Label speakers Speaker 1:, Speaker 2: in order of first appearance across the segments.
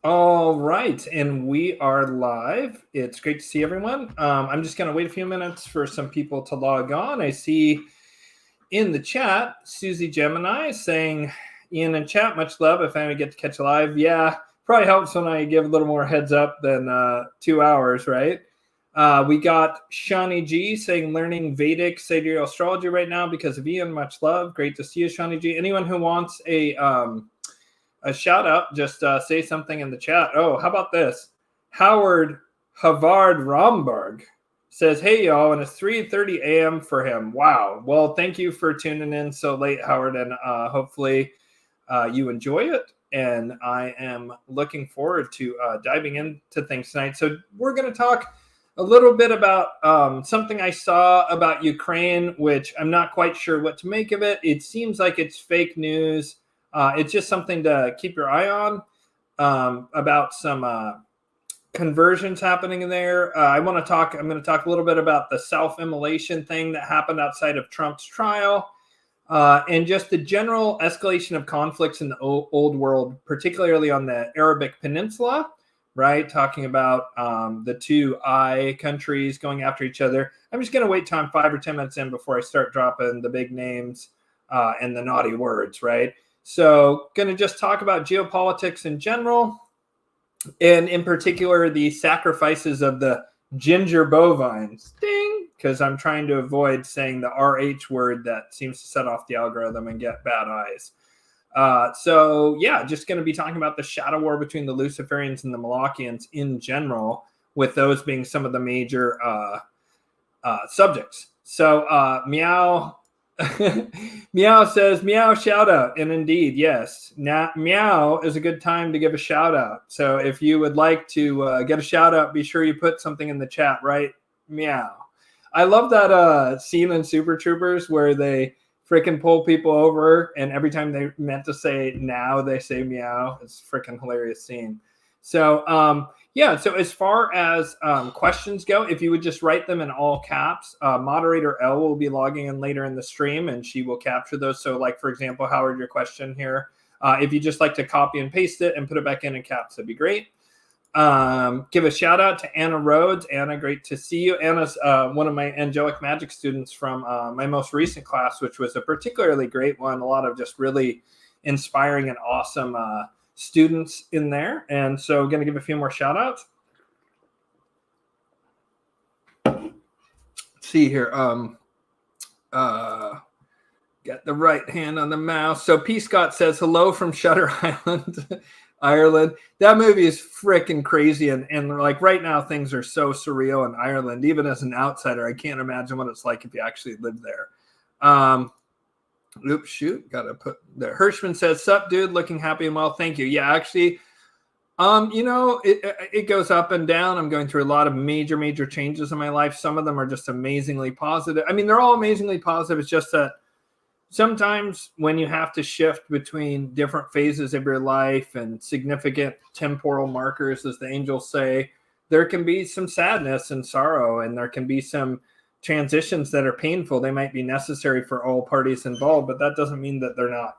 Speaker 1: All right, and we are live. It's great to see everyone. I'm just going to wait a few minutes for some people to log on. I see in the chat Susie Gemini saying, Ian in chat, much love. If I get to catch a live, yeah, probably helps when I give a little more heads up than 2 hours, right? We got Shani G saying, learning Vedic sidereal astrology right now because of Ian. Much love. Great to see you, Shani G. Anyone who wants a shout out, just say something in the chat. Oh, how about this? Howard Havard Romberg says, hey, y'all, and it's 3:30 a.m. for him. Wow. Well, thank you for tuning in so late, Howard, and hopefully you enjoy it. And I am looking forward to diving into things tonight. So we're going to talk a little bit about something I saw about Ukraine, which I'm not quite sure what to make of it. It seems like it's fake news. It's just something to keep your eye on about some conversions happening in there. I'm going to talk a little bit about the self-immolation thing that happened outside of Trump's trial, and just the general escalation of conflicts in the old world, particularly on the Arabic Peninsula, right? Talking about the two I countries going after each other. I'm just going to wait till I'm 5 or 10 minutes in before I start dropping the big names and the naughty words, right? So going to just talk about geopolitics in general, and in particular, the sacrifices of the ginger bovines. Ding! Because I'm trying to avoid saying the RH word that seems to set off the algorithm and get bad eyes. So yeah, just going to be talking about the shadow war between the Luciferians and the Molochians in general, with those being some of the major subjects. So Meow Meow says, meow, shout out. And indeed, yes, meow is a good time to give a shout out. So if you would like to get a shout out, be sure you put something in the chat, right? Meow. I love that scene in Super Troopers where they freaking pull people over, and every time they meant to say now, they say meow. It's a freaking hilarious scene. So yeah, so as far as questions go, if you would just write them in all caps, moderator L will be logging in later in the stream and she will capture those. So like, for example, Howard, your question here, if you just like to copy and paste it and put it back in caps, that'd be great. Give a shout out to Anna Rhodes. Anna, great to see you. Anna's one of my angelic magic students from my most recent class, which was a particularly great one. A lot of just really inspiring and awesome students in there. And so going to give a few more shout outs. Let's see here. Got the right hand on the mouse. So P. Scott says, hello from Shutter Island, Ireland. That movie is freaking crazy. And like right now, things are so surreal in Ireland. Even as an outsider, I can't imagine what it's like if you actually live there. Oops, shoot, gotta put there. Hirschman says, sup, dude, looking happy and well. Thank you. Yeah, actually, you know, it goes up and down. I'm going through a lot of major changes in my life. Some of them are just amazingly positive. I mean, they're all amazingly positive. It's just that sometimes when you have to shift between different phases of your life and significant temporal markers, as the angels say, there can be some sadness and sorrow, and there can be some transitions that are painful. They might be necessary for all parties involved, but that doesn't mean that they're not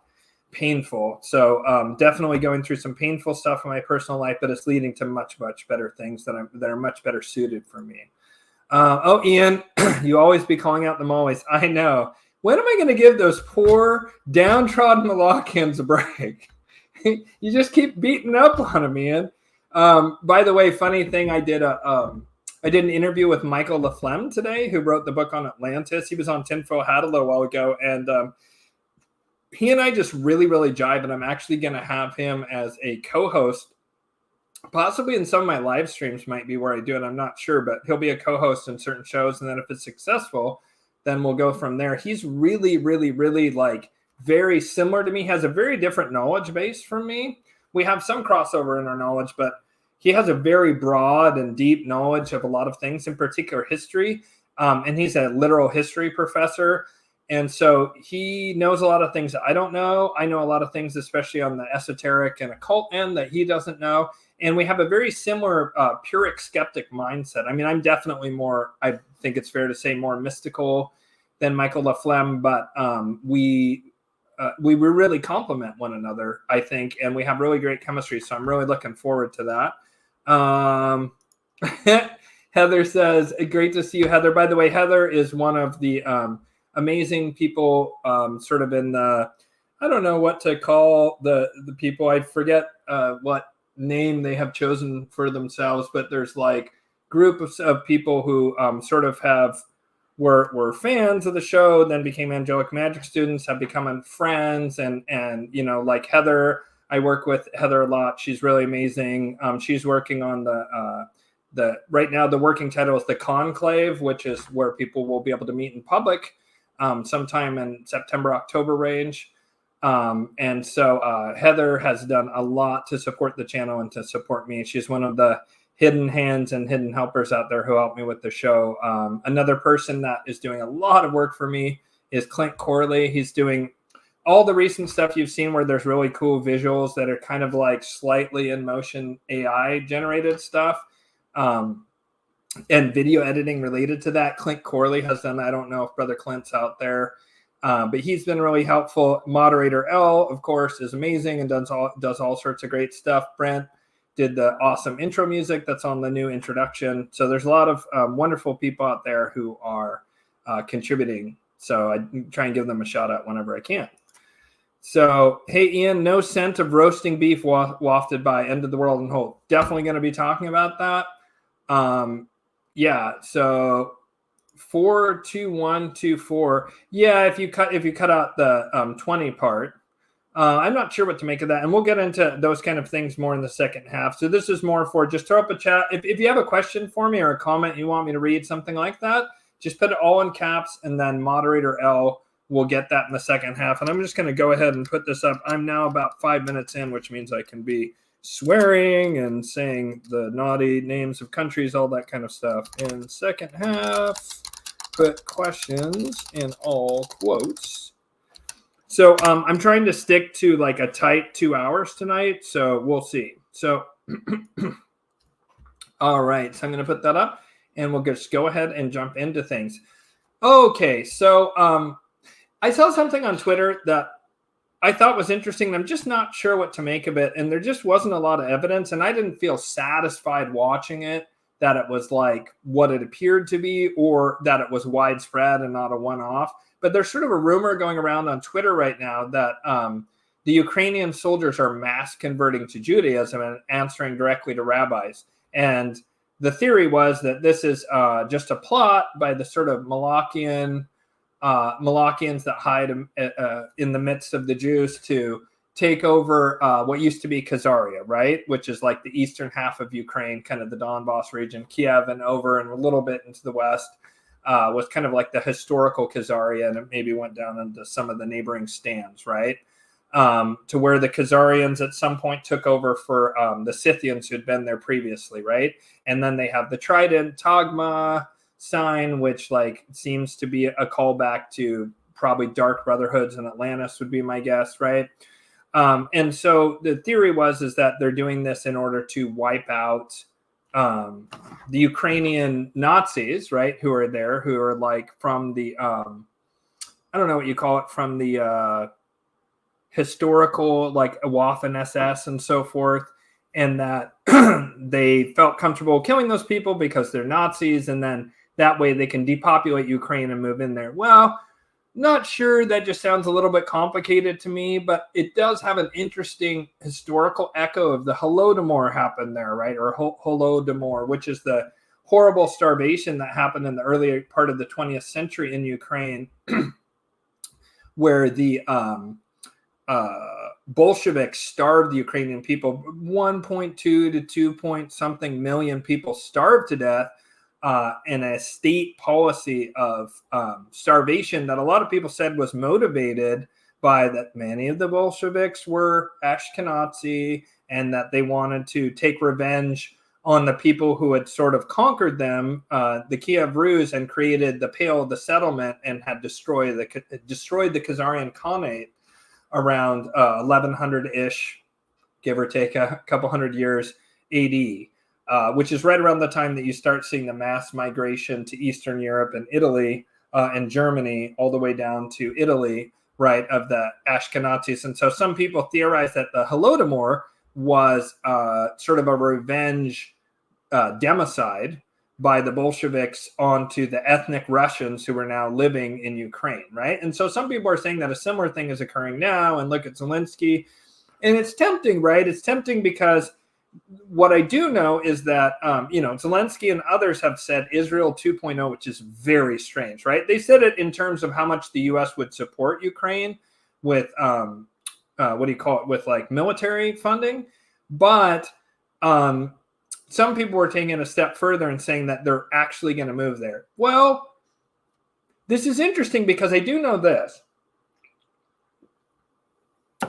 Speaker 1: painful. So definitely going through some painful stuff in my personal life, but it's leading to much better things that are much better suited for me. Oh, Ian, you always be calling out them always. I know. When am I going to give those poor downtrodden Molochians a break? You just keep beating up on them, Ian. By the way, funny thing, I did an interview with Michael LaFlemme today, who wrote the book on Atlantis. He was on Tinfoil Hat a little while ago, and he and I just really jive, and I'm actually going to have him as a co-host, possibly in some of my live streams might be where I do it. I'm not sure, but he'll be a co-host in certain shows, and then if it's successful, then we'll go from there. He's really like very similar to me, has a very different knowledge base from me. We have some crossover in our knowledge, but he has a very broad and deep knowledge of a lot of things, in particular history. And he's a literal history professor. And so he knows a lot of things that I don't know. I know a lot of things, especially on the esoteric and occult end, that he doesn't know. And we have a very similar Pyrrhic skeptic mindset. I mean, I'm definitely more, I think it's fair to say, more mystical than Michael LaFlemme, but we we really complement one another, I think, and we have really great chemistry. So I'm really looking forward to that. Heather says, great to see you, Heather. By the way, Heather is one of the amazing people sort of in the, I don't know what to call the people. I forget what name they have chosen for themselves, but there's like group of people who sort of were fans of the show, then became angelic magic students, have become friends, and you know, like Heather, I work with Heather a lot. She's really amazing. She's working on the right now, the working title is the Conclave, which is where people will be able to meet in public sometime in September, October range. And so Heather has done a lot to support the channel and to support me. She's one of the hidden hands and hidden helpers out there who help me with the show. Another person that is doing a lot of work for me is Clint Corley. He's doing all the recent stuff you've seen where there's really cool visuals that are kind of like slightly in motion AI generated stuff. And video editing related to that. Clint Corley has done that. I don't know if Brother Clint's out there, but he's been really helpful. Moderator L, of course, is amazing and does all sorts of great stuff. Brent did the awesome intro music that's on the new introduction. So there's a lot of wonderful people out there who are contributing. So I try and give them a shout out whenever I can. So, hey, Ian, no scent of roasting beef wafted by End of the World and Hope. Definitely going to be talking about that. Yeah, so 42124. Yeah, if you cut out the 20 part, I'm not sure what to make of that, and we'll get into those kind of things more in the second half. So this is more for just throw up a chat. If you have a question for me or a comment you want me to read, something like that, just put it all in caps, and then moderator L will get that in the second half. And I'm just going to go ahead and put this up. I'm now about 5 minutes in, which means I can be swearing and saying the naughty names of countries, all that kind of stuff. In the second half, put questions in all quotes. So I'm trying to stick to like a tight 2 hours tonight, so we'll see. So, all right, so I'm going to put that up, and we'll just go ahead and jump into things. Okay, so I saw something on Twitter that I thought was interesting. I'm just not sure what to make of it, and there just wasn't a lot of evidence, and I didn't feel satisfied watching it that it was like what it appeared to be, or that it was widespread and not a one-off. But there's sort of a rumor going around on Twitter right now that the Ukrainian soldiers are mass converting to Judaism and answering directly to rabbis. And the theory was that this is just a plot by the sort of Molochians that hide in the midst of the Jews to take over what used to be Khazaria, right? Which is like the eastern half of Ukraine, kind of the Donbass region, Kiev and over and a little bit into the west. Was kind of like the historical Khazaria, and it maybe went down into some of the neighboring stands, right? To where the Khazarians at some point took over for the Scythians who had been there previously, right? And then they have the trident Tagma sign, which like seems to be a callback to probably Dark Brotherhoods in Atlantis would be my guess, right? And so the theory is that they're doing this in order to wipe out the Ukrainian Nazis, right, who are there, who are like from the, I don't know what you call it, from the historical, like Waffen SS and so forth, and that they felt comfortable killing those people because they're Nazis, and then that way they can depopulate Ukraine and move in there. Well, not sure. That just sounds a little bit complicated to me, but it does have an interesting historical echo of the Holodomor happened there, right? Or Holodomor, which is the horrible starvation that happened in the earlier part of the 20th century in Ukraine, where the Bolsheviks starved the Ukrainian people. 1.2 to 2 point something million people starved to death. And a state policy of starvation that a lot of people said was motivated by that many of the Bolsheviks were Ashkenazi, and that they wanted to take revenge on the people who had sort of conquered them, the Kiev Rus, and created the Pale of the Settlement and had destroyed the Khazarian Khanate around 1100-ish, give or take a couple hundred years AD. Which is right around the time that you start seeing the mass migration to Eastern Europe and Italy and Germany, all the way down to Italy, right, of the Ashkenazis. And so some people theorize that the Holodomor was sort of a revenge democide by the Bolsheviks onto the ethnic Russians who are now living in Ukraine, right? And so some people are saying that a similar thing is occurring now, and look at Zelensky. And it's tempting, right? It's tempting because what I do know is that, Zelensky and others have said Israel 2.0, which is very strange, right? They said it in terms of how much the U.S. would support Ukraine with, with like military funding. But some people were taking it a step further and saying that they're actually going to move there. Well, this is interesting because I do know this.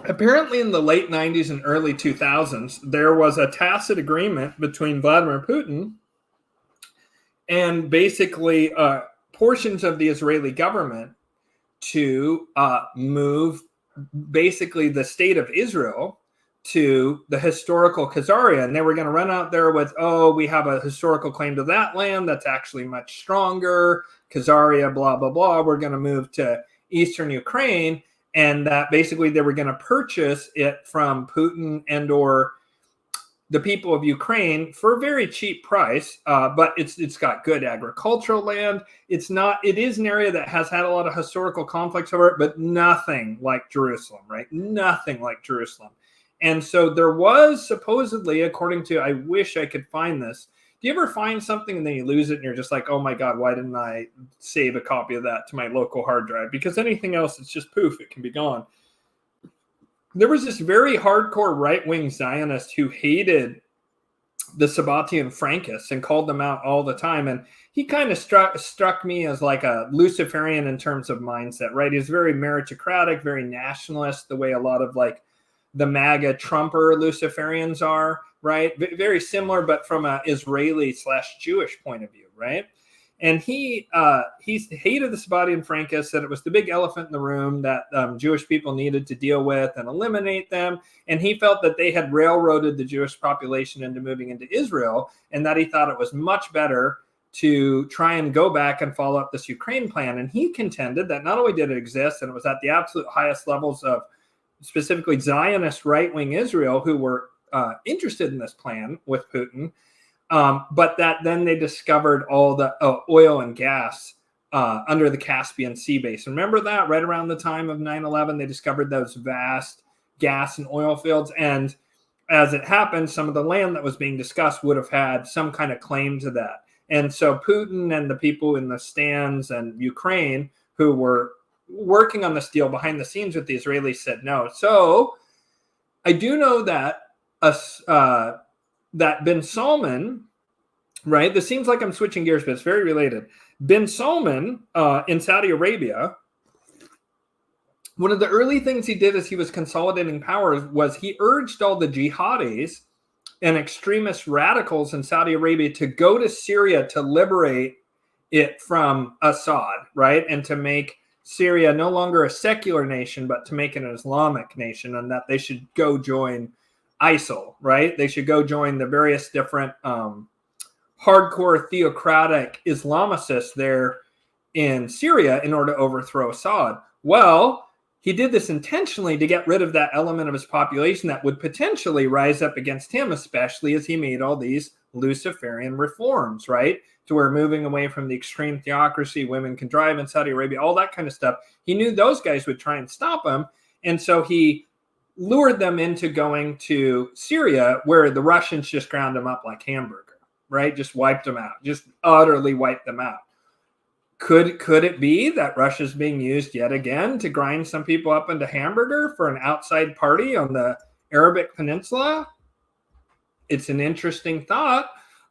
Speaker 1: Apparently in the late 90s and early 2000s, there was a tacit agreement between Vladimir Putin and basically portions of the Israeli government to move basically the state of Israel to the historical Khazaria. And they were going to run out there with, we have a historical claim to that land that's actually much stronger, Khazaria, blah, blah, blah. We're going to move to eastern Ukraine. And that basically they were going to purchase it from Putin and or the people of Ukraine for a very cheap price. But it's got good agricultural land. It is an area that has had a lot of historical conflicts over it, but nothing like Jerusalem, right? Nothing like Jerusalem. And so there was supposedly, according to, I wish I could find this. Do you ever find something and then you lose it and you're just like, oh my God, why didn't I save a copy of that to my local hard drive? Because anything else, it's just poof, it can be gone. There was this very hardcore right-wing Zionist who hated the Sabbatian Frankists and called them out all the time. And he kind of struck me as like a Luciferian in terms of mindset, right? He's very meritocratic, very nationalist, the way a lot of like the MAGA Trumper Luciferians are, right? Very similar, but from an Israeli/Jewish point of view, right? And he hated the Sabbatian Frankists, said it was the big elephant in the room that Jewish people needed to deal with and eliminate them. And he felt that they had railroaded the Jewish population into moving into Israel, and that he thought it was much better to try and go back and follow up this Ukraine plan. And he contended that not only did it exist, and it was at the absolute highest levels of specifically Zionist right-wing Israel who were interested in this plan with Putin, but that then they discovered all the oil and gas under the Caspian Sea basin. Remember that? Right around the time of 9/11, they discovered those vast gas and oil fields. And as it happened, some of the land that was being discussed would have had some kind of claim to that. And so Putin and the people in the stands and Ukraine who were working on this deal behind the scenes with the Israelis said no. So I do know that that bin Salman, right? This seems like I'm switching gears, but it's very related. Bin Salman in Saudi Arabia, one of the early things he did as he was consolidating power was he urged all the jihadis and extremist radicals in Saudi Arabia to go to Syria to liberate it from Assad, right? And to make Syria no longer a secular nation, but to make it an Islamic nation, and that they should go join ISIL, right? They should go join the various different hardcore theocratic Islamicists there in Syria in order to overthrow Assad. Well, he did this intentionally to get rid of that element of his population that would potentially rise up against him, especially as he made all these Luciferian reforms, right? To where moving away from the extreme theocracy, women can drive in Saudi Arabia, all that kind of stuff. He knew those guys would try and stop him. And so he lured them into going to Syria, where the Russians just ground them up like hamburger, right? Just wiped them out, just utterly wiped them out. Could it be that Russia's being used yet again to grind some people up into hamburger for an outside party on the Arabic Peninsula? It's an interesting thought.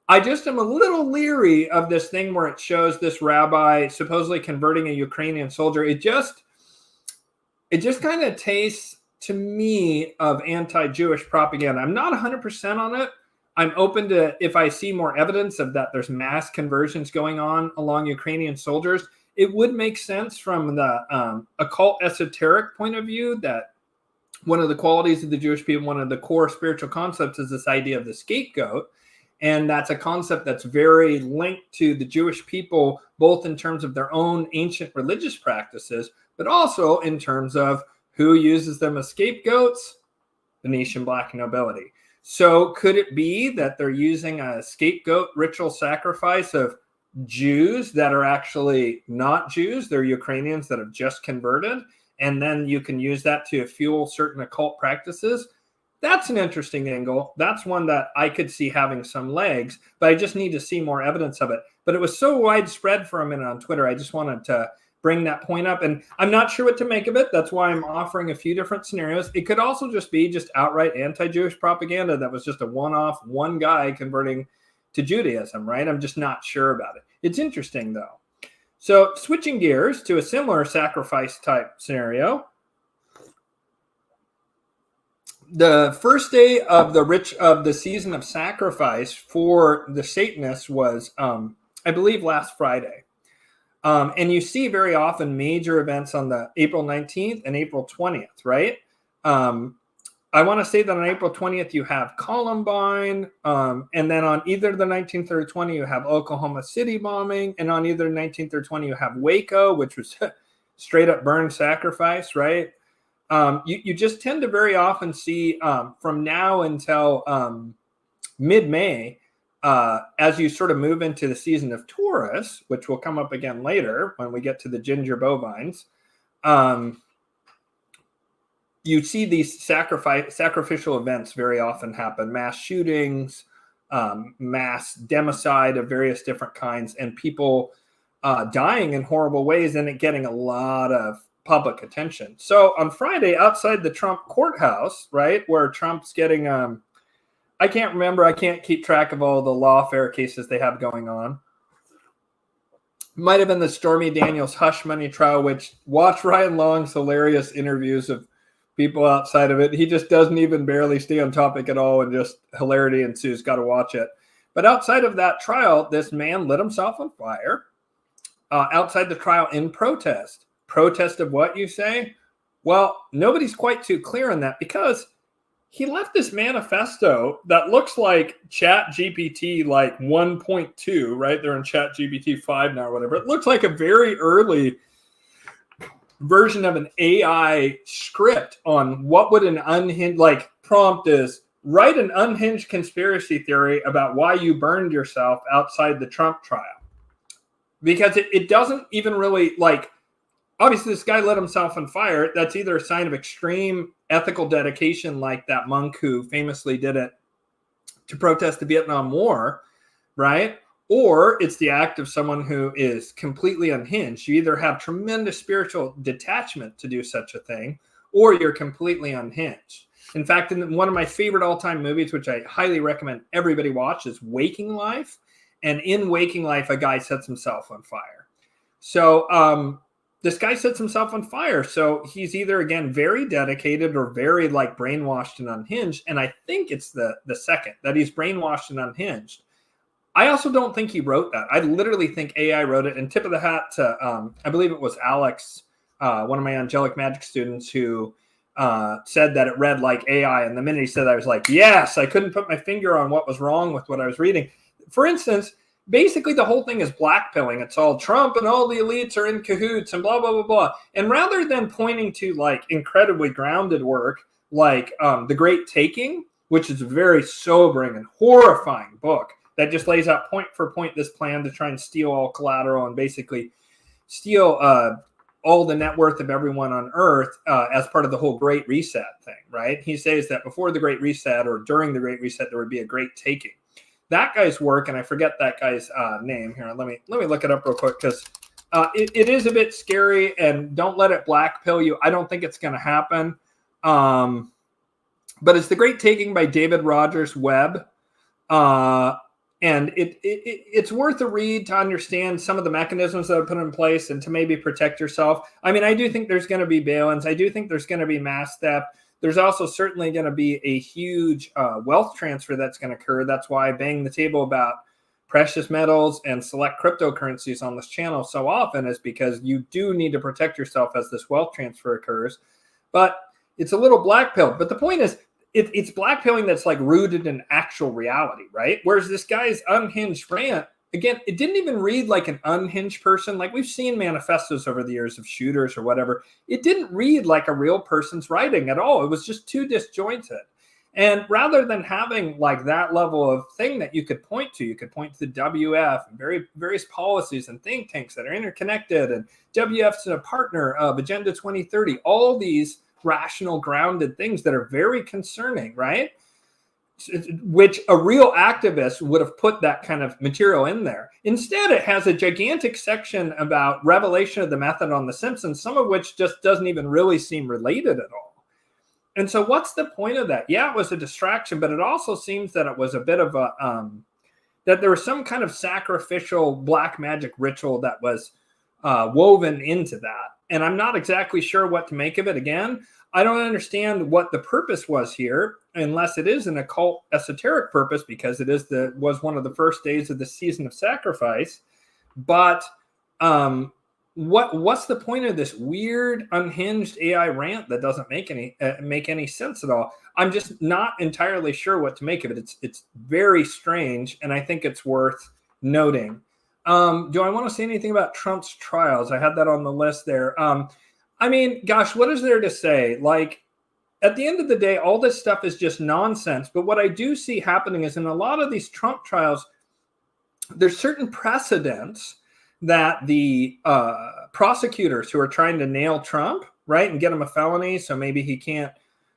Speaker 1: I just am a little leery of this thing where it shows this rabbi supposedly converting a Ukrainian soldier. It just kind of tastes to me of anti-Jewish propaganda. I'm not 100% on it. I'm open to, if I see more evidence of that there's mass conversions going on along Ukrainian soldiers, it would make sense from the occult esoteric point of view that one of the qualities of the Jewish people, one of the core spiritual concepts is this idea of the scapegoat. And that's a concept that's very linked to the Jewish people, both in terms of their own ancient religious practices, but also in terms of who uses them as scapegoats, Venetian black nobility. So could it be that they're using a scapegoat ritual sacrifice of Jews that are actually not Jews? They're Ukrainians that have just converted, and then you can use that to fuel certain occult practices. That's an interesting angle. That's one that I could see having some legs, but I just need to see more evidence of it. But it was so widespread for a minute on Twitter. I just wanted to bring that point up, and I'm not sure what to make of it. That's why I'm offering a few different scenarios. It could also just be just outright anti-Jewish propaganda that was just a one-off, one guy converting to Judaism, right? I'm just not sure about it. It's interesting, though. So switching gears to a similar sacrifice type scenario, the first day of the season of sacrifice for the Satanists was, I believe, last Friday. And you see very often major events on the April 19th and April 20th, right? I want to say that on April 20th, you have Columbine. And then on either the 19th or 20th, you have Oklahoma City bombing. And on either 19th or 20th, you have Waco, which was straight up burn sacrifice, right? You just tend to very often see from now until mid-May, as you sort of move into the season of Taurus, which will come up again later when we get to the ginger bovines, you see these sacrificial events very often happen, mass shootings, mass democide of various different kinds, and people dying in horrible ways, and it getting a lot of public attention. So on Friday, outside the Trump courthouse, right, where Trump's getting I can't remember. I can't keep track of all the lawfare cases they have going on. Might have been the Stormy Daniels hush money trial, which watch Ryan Long's hilarious interviews of people outside of it. He just doesn't even barely stay on topic at all, and just hilarity ensues. Got to watch it. But outside of that trial, this man lit himself on fire outside the trial in protest. Protest of what, you say? Well, nobody's quite too clear on that, because he left this manifesto that looks like Chat GPT like 1.2, right? They're in Chat GPT 5 now or whatever. It looks like a very early version of an AI script on what would an unhinged, like prompt is, write an unhinged conspiracy theory about why you burned yourself outside the Trump trial. Because it doesn't even really, like, obviously this guy lit himself on fire. That's either a sign of extreme ethical dedication, like that monk who famously did it to protest the Vietnam War, right? Or it's the act of someone who is completely unhinged. You either have tremendous spiritual detachment to do such a thing, or you're completely unhinged. In fact, in one of my favorite all-time movies, which I highly recommend everybody watch, is Waking Life. And in Waking Life, a guy sets himself on fire. So this guy sets himself on fire. So he's either, again, very dedicated or very like brainwashed and unhinged. And I think it's the second, that he's brainwashed and unhinged. I also don't think he wrote that. I literally think AI wrote it. And tip of the hat to, I believe it was Alex, one of my angelic magic students, who said that it read like AI. And the minute he said that, I was like, yes, I couldn't put my finger on what was wrong with what I was reading. For instance, basically the whole thing is blackpilling. It's all Trump and all the elites are in cahoots and blah, blah, blah, blah. And rather than pointing to like incredibly grounded work like The Great Taking, which is a very sobering and horrifying book that just lays out point for point this plan to try and steal all collateral and basically steal all the net worth of everyone on Earth as part of the whole Great Reset thing, right? He says that before the Great Reset or during the Great Reset, there would be a great taking. That guy's work, and I forget that guy's name here. Let me look it up real quick, because it is a bit scary, and don't let it black pill you. I don't think it's going to happen. But it's The Great Taking by David Rogers Webb. And it's worth a read to understand some of the mechanisms that are put in place and to maybe protect yourself. I mean, I do think there's going to be bail-ins. I do think there's going to be mass theft. There's also certainly going to be a huge wealth transfer that's going to occur. That's why I bang the table about precious metals and select cryptocurrencies on this channel so often, is because you do need to protect yourself as this wealth transfer occurs. But it's a little black pill. But the point is, it's blackpilling that's like rooted in actual reality, right? Whereas this guy's unhinged rant again, it didn't even read like an unhinged person. Like we've seen manifestos over the years of shooters or whatever. It didn't read like a real person's writing at all. It was just too disjointed. And rather than having like that level of thing that you could point to the WF and various policies and think tanks that are interconnected, and WF's a partner of Agenda 2030, all these rational, grounded things that are very concerning, right? Which a real activist would have put that kind of material in there. Instead, it has a gigantic section about revelation of the method on The Simpsons, some of which just doesn't even really seem related at all. And so what's the point of that? Yeah, it was a distraction, but it also seems that it was a bit of a, that there was some kind of sacrificial black magic ritual that was woven into that. And I'm not exactly sure what to make of it. Again, I don't understand what the purpose was here, unless it is an occult esoteric purpose, because it was one of the first days of the season of sacrifice. But what's the point of this weird unhinged AI rant that doesn't make any sense at all? I'm just not entirely sure what to make of it. It's very strange, and I think it's worth noting. Do I want to say anything about Trump's trials? I had that on the list there. I mean, gosh, what is there to say? Like, at the end of the day, all this stuff is just nonsense. But what I do see happening is in a lot of these Trump trials, there's certain precedents that the prosecutors who are trying to nail Trump, right, and get him a felony, so maybe he can't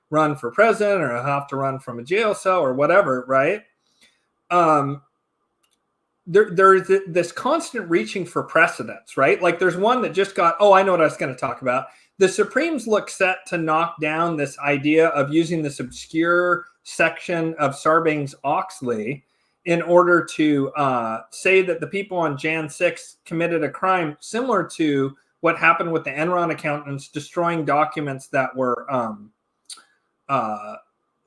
Speaker 1: run for president or have to run from a jail cell or whatever, right? There's this constant reaching for precedents, right? Like there's one that just got, I know what I was going to talk about. The Supremes look set to knock down this idea of using this obscure section of Sarbanes-Oxley in order to say that the people on Jan 6 committed a crime similar to what happened with the Enron accountants destroying documents that were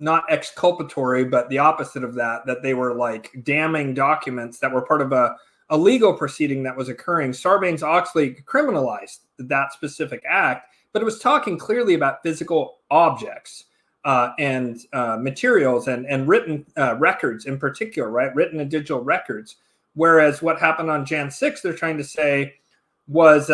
Speaker 1: not exculpatory, but the opposite of that they were like damning documents that were part of a legal proceeding that was occurring. Sarbanes-Oxley criminalized that specific act, but it was talking clearly about physical objects and materials and written records in particular, right? Written and digital records. Whereas what happened on Jan 6, they're trying to say was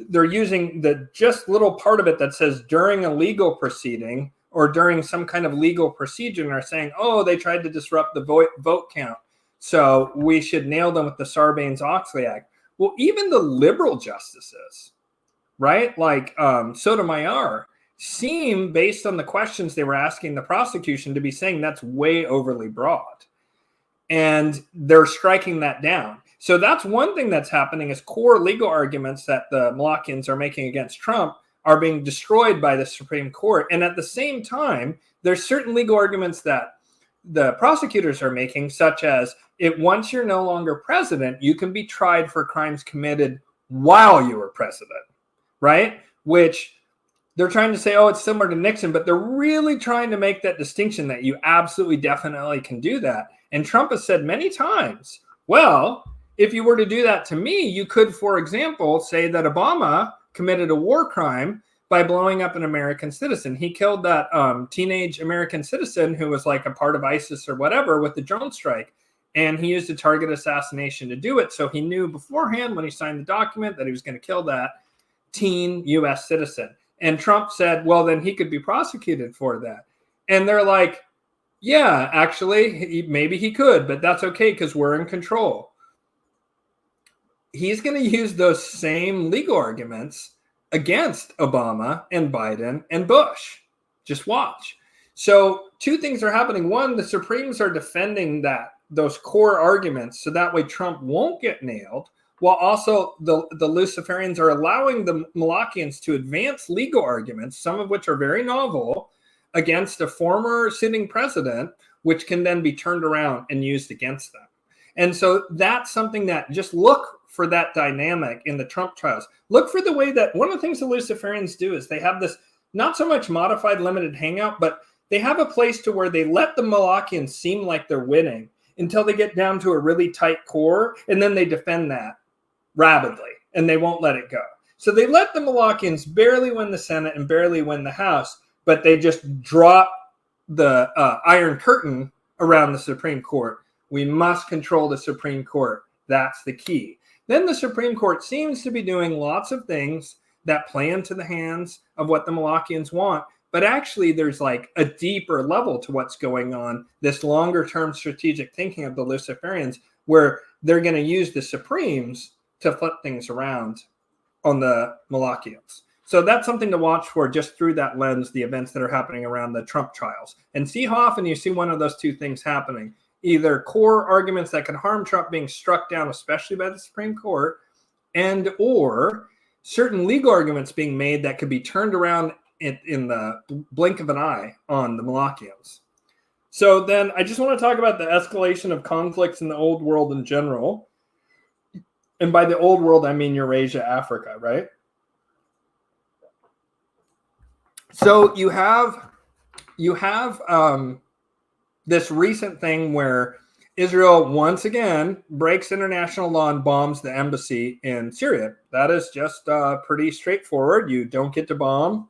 Speaker 1: they're using the just little part of it that says during a legal proceeding or during some kind of legal procedure, and are saying, they tried to disrupt the vote count, so we should nail them with the Sarbanes-Oxley Act. Well, even the liberal justices, right, like Sotomayor, seem, based on the questions they were asking the prosecution, to be saying that's way overly broad. And they're striking that down. So that's one thing that's happening, is core legal arguments that the Molochians are making against Trump are being destroyed by the Supreme Court. And at the same time, there's certain legal arguments that the prosecutors are making, such as once you're no longer president, you can be tried for crimes committed while you were president, right? Which they're trying to say, it's similar to Nixon, but they're really trying to make that distinction that you absolutely definitely can do that. And Trump has said many times, well, if you were to do that to me, you could, for example, say that Obama committed a war crime by blowing up an American citizen. He killed that teenage American citizen who was like a part of ISIS or whatever with the drone strike. And he used a target assassination to do it. So he knew beforehand when he signed the document that he was going to kill that teen U.S. citizen. And Trump said, well, then he could be prosecuted for that. And they're like, yeah, actually, maybe he could, but that's okay because we're in control. He's going to use those same legal arguments against Obama and Biden and Bush. Just watch. So two things are happening. One, the Supremes are defending those core arguments so that way Trump won't get nailed, while also the Luciferians are allowing the Molochians to advance legal arguments, some of which are very novel, against a former sitting president, which can then be turned around and used against them. And so that's something that, just look for that dynamic in the Trump trials. Look for the way that one of the things the Luciferians do is they have this not so much modified limited hangout, but they have a place to where they let the Molochians seem like they're winning until they get down to a really tight core, and then they defend that rapidly, and they won't let it go. So they let the Molochians barely win the Senate and barely win the House, but they just drop the Iron Curtain around the Supreme Court. We must control the Supreme Court. That's the key. Then the Supreme Court seems to be doing lots of things that play into the hands of what the Molochians want. But actually, there's like a deeper level to what's going on, this longer term strategic thinking of the Luciferians, where they're going to use the Supremes to flip things around on the Molochians. So that's something to watch for just through that lens, the events that are happening around the Trump trials. And see how often you see one of those two things happening. Either core arguments that can harm Trump being struck down, especially by the Supreme Court, and or certain legal arguments being made that could be turned around in the blink of an eye on the Molochians. So then I just want to talk about the escalation of conflicts in the old world in general. And by the old world, I mean Eurasia, Africa, right? So you have this recent thing where Israel once again breaks international law and bombs the embassy in Syria. That is just pretty straightforward. You don't get to bomb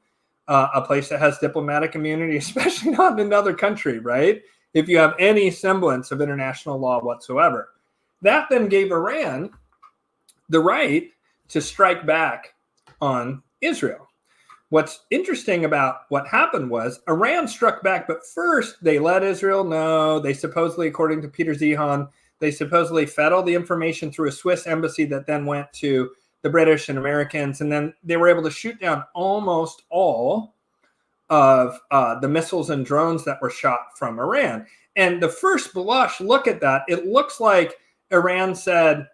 Speaker 1: a place that has diplomatic immunity, especially not in another country, right? If you have any semblance of international law whatsoever. That then gave Iran the right to strike back on Israel. What's interesting about what happened was Iran struck back, but first they let Israel know. They supposedly, according to Peter Zehan, they supposedly fed all the information through a Swiss embassy that then went to the British and Americans. And then they were able to shoot down almost all of the missiles and drones that were shot from Iran. And the first blush look at that, it looks like Iran said,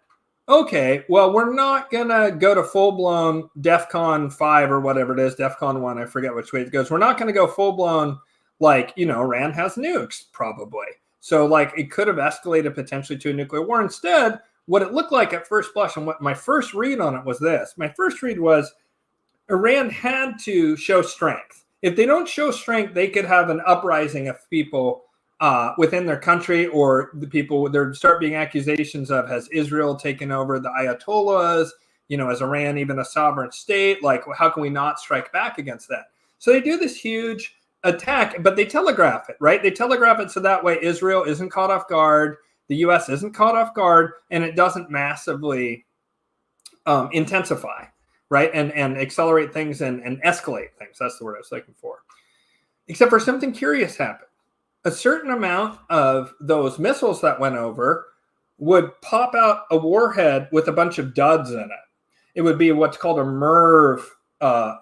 Speaker 1: okay, well, we're not going to go to full-blown DEFCON 5 or whatever it is, DEFCON 1, I forget which way it goes. We're not going to go full-blown, like, Iran has nukes, probably. So, like, it could have escalated potentially to a nuclear war. Instead, what it looked like at first blush, and what my first read on it was this. My first read was Iran had to show strength. If they don't show strength, they could have an uprising of people within their country, or the people, there start being accusations of, has Israel taken over the Ayatollahs? Is Iran even a sovereign state? Like, how can we not strike back against that? So they do this huge attack, but they telegraph it, right? They telegraph it so that way Israel isn't caught off guard, the U.S. isn't caught off guard, and it doesn't massively intensify, right? And accelerate things and escalate things. That's the word I was looking for. Except for something curious happened. A certain amount of those missiles that went over would pop out a warhead with a bunch of duds in it. It would be what's called a MIRV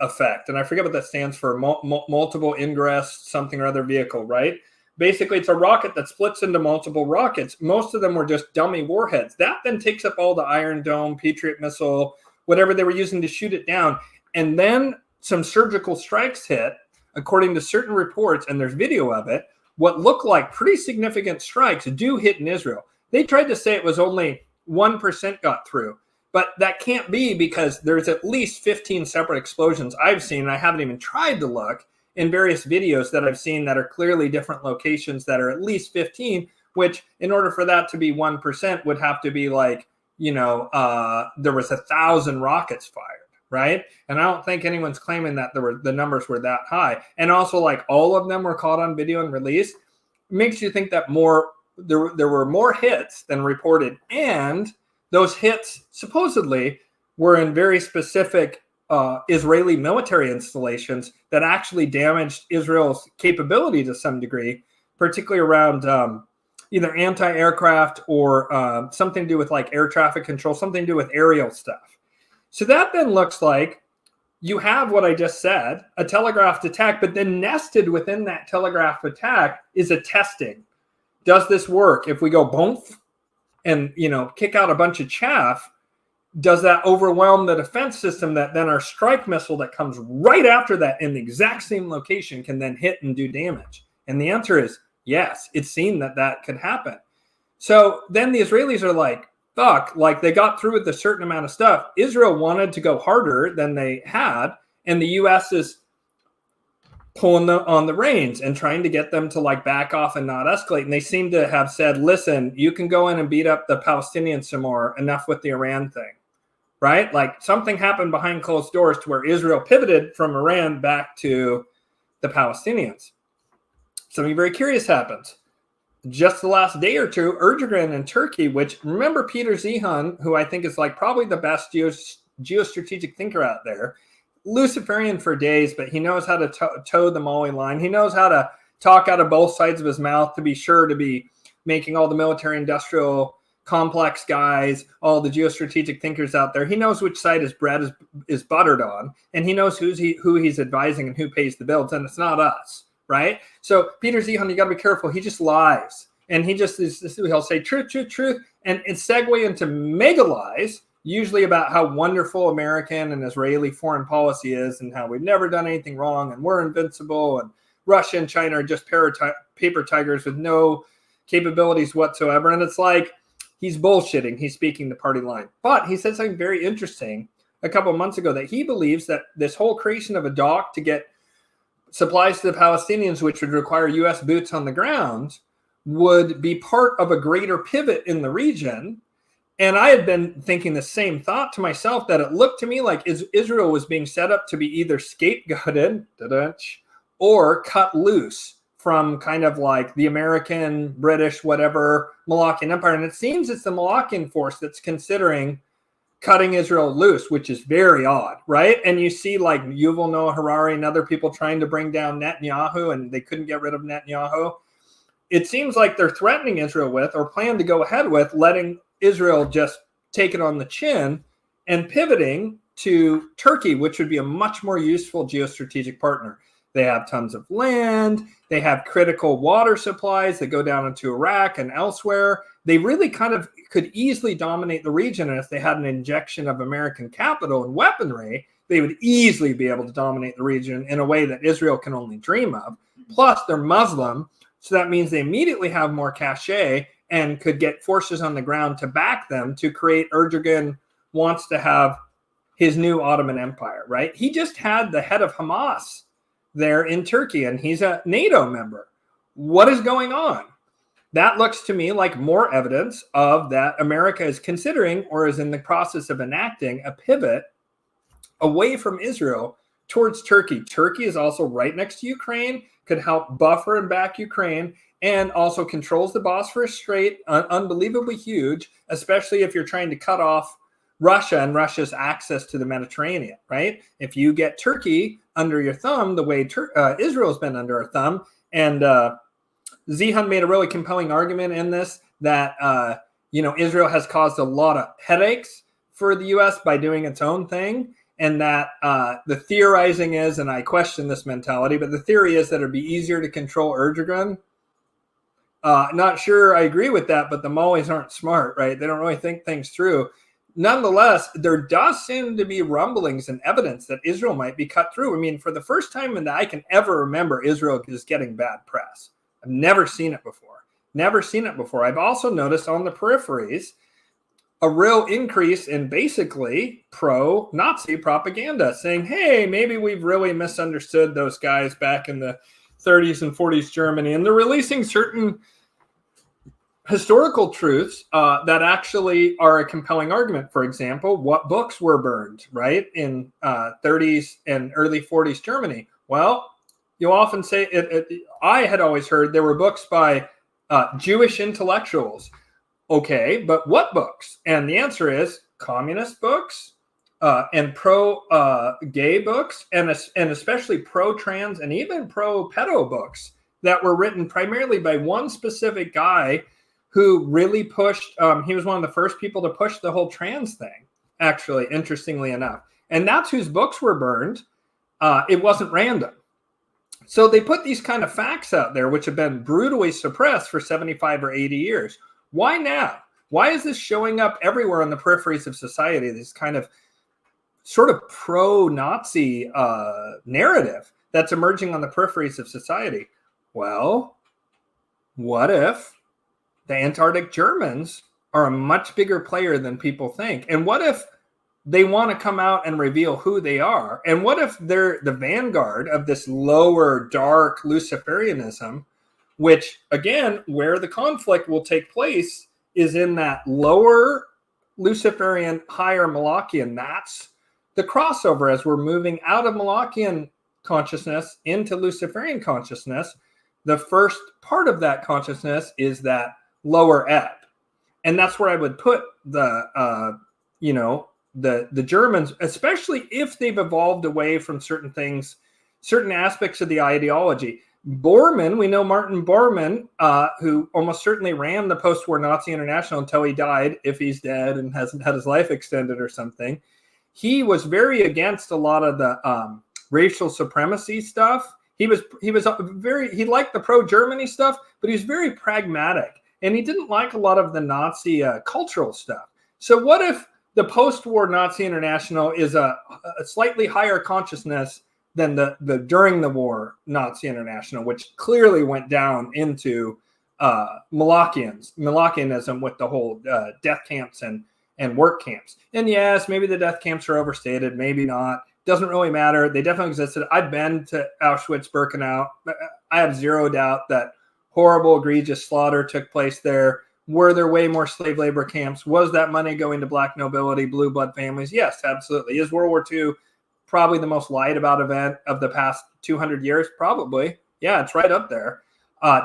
Speaker 1: effect. And I forget what that stands for, multiple ingress something or other vehicle, right? Basically, it's a rocket that splits into multiple rockets. Most of them were just dummy warheads. That then takes up all the Iron Dome, Patriot missile, whatever they were using to shoot it down. And then some surgical strikes hit, according to certain reports, and there's video of it, what looked like pretty significant strikes do hit in Israel. They tried to say it was only 1% got through, but that can't be because there's at least 15 separate explosions I've seen, and I haven't even tried to look, in various videos that I've seen that are clearly different locations that are at least 15, which in order for that to be 1% would have to be like, there was 1,000 rockets fired. Right. And I don't think anyone's claiming that the numbers were that high. And also, like, all of them were caught on video and released. It makes you think that there were more hits than reported. And those hits supposedly were in very specific Israeli military installations that actually damaged Israel's capability to some degree, particularly around either anti-aircraft or something to do with like air traffic control, something to do with aerial stuff. So that then looks like you have what I just said, a telegraphed attack, but then nested within that telegraphed attack is a testing. Does this work? If we go boom and, kick out a bunch of chaff, does that overwhelm the defense system that then our strike missile that comes right after that in the exact same location can then hit and do damage? And the answer is yes. It's seen that could happen. So then the Israelis are like, fuck, like they got through with a certain amount of stuff. Israel wanted to go harder than they had, and the U.S. is pulling on the reins and trying to get them to like back off and not escalate. And they seem to have said, listen, you can go in and beat up the Palestinians some more, enough with the Iran thing, right? Like something happened behind closed doors to where Israel pivoted from Iran back to the Palestinians. Something very curious happens. just the last day or two, Erdogan in Turkey, which, remember Peter Zihan, who I think is like probably the best geostrategic thinker out there, Luciferian for days, but he knows how to toe the Mali line. He knows how to talk out of both sides of his mouth to be sure to be making all the military industrial complex guys, all the geostrategic thinkers out there. He knows which side his bread is buttered on, and he knows who he's advising and who pays the bills, and it's not us, right? So Peter Zihan, you got to be careful. He just lies, and he'll say truth, and segue into mega lies, usually about how wonderful American and Israeli foreign policy is, and how we've never done anything wrong, and we're invincible, and Russia and China are just paper tigers with no capabilities whatsoever. And it's like, he's bullshitting. He's speaking the party line. But he said something very interesting a couple of months ago, that he believes that this whole creation of a dock to get supplies to the Palestinians, which would require U.S. boots on the ground, would be part of a greater pivot in the region. And I had been thinking the same thought to myself, that it looked to me like Israel was being set up to be either scapegoated or cut loose from kind of like the American, British, whatever, Molochian Empire. And it seems it's the Molochian force that's considering cutting Israel loose, which is very odd, right? And you see like Yuval Noah Harari and other people trying to bring down Netanyahu, and they couldn't get rid of Netanyahu. It seems like they're threatening Israel with, or plan to go ahead with, letting Israel just take it on the chin and pivoting to Turkey, which would be a much more useful geostrategic partner. They have tons of land. They have critical water supplies that go down into Iraq and elsewhere. They really kind of could easily dominate the region. And if they had an injection of American capital and weaponry, they would easily be able to dominate the region in a way that Israel can only dream of. Plus, they're Muslim. So that means they immediately have more cachet and could get forces on the ground to back them to create. Erdogan wants to have his new Ottoman Empire, right? He just had the head of Hamas there in Turkey, and he's a NATO member. What is going on? That looks to me like more evidence of that America is considering, or is in the process of enacting, a pivot away from Israel towards Turkey. Turkey is also right next to Ukraine, could help buffer and back Ukraine, and also controls the Bosphorus Strait, unbelievably huge, especially if you're trying to cut off Russia and Russia's access to the Mediterranean, right? If you get Turkey under your thumb, the way Israel's been under our thumb, and Zihan made a really compelling argument in this, that Israel has caused a lot of headaches for the U.S. by doing its own thing, and that the theorizing is, and I question this mentality, but the theory is that it'd be easier to control Erdogan. Not sure I agree with that, but the Maois aren't smart, right? They don't really think things through. Nonetheless, there does seem to be rumblings and evidence that Israel might be cut through. I mean, for the first time in that I can ever remember, Israel is getting bad press. I've never seen it before. I've also noticed on the peripheries a real increase in basically pro-Nazi propaganda, saying, hey, maybe we've really misunderstood those guys back in the 30s and 40s Germany. And they're releasing certain historical truths that actually are a compelling argument. For example, what books were burned, right, in 30s and early 40s Germany? Well, you often say, I had always heard there were books by Jewish intellectuals. Okay, but what books? And the answer is communist books and pro-gay books, and especially pro-trans and even pro-pedo books that were written primarily by one specific guy who really pushed, he was one of the first people to push the whole trans thing, actually, interestingly enough. And that's whose books were burned. It wasn't random. So they put these kind of facts out there, which have been brutally suppressed for 75 or 80 years. Why now? Why is this showing up everywhere on the peripheries of society, this kind of sort of pro-Nazi narrative that's emerging on the peripheries of society? Well, what if the Antarctic Germans are a much bigger player than people think? And what if they want to come out and reveal who they are? And what if they're the vanguard of this lower, dark Luciferianism, which, again, where the conflict will take place is in that lower Luciferian, higher Molochian. That's the crossover as we're moving out of Molochian consciousness into Luciferian consciousness. the first part of that consciousness is that lower ebb. And that's where I would put the Germans, especially if they've evolved away from certain things, certain aspects of the ideology. Bormann, we know Martin Bormann, who almost certainly ran the post-war Nazi International until he died, if he's dead and hasn't had his life extended or something. He was very against a lot of the racial supremacy stuff. He liked the pro-Germany stuff, but he was very pragmatic. And he didn't like a lot of the Nazi cultural stuff. So what if the post-war Nazi International is a slightly higher consciousness than the during the war Nazi International, which clearly went down into Molochianism with the whole death camps and work camps. And yes, maybe the death camps are overstated, maybe not. Doesn't really matter. They definitely existed. I've been to Auschwitz, Birkenau. I have zero doubt that horrible, egregious slaughter took place there. Were there way more slave labor camps? Was that money going to black nobility, blue blood families? Yes, absolutely. Is World War II probably the most lied about event of the past 200 years? Probably. Yeah, it's right up there.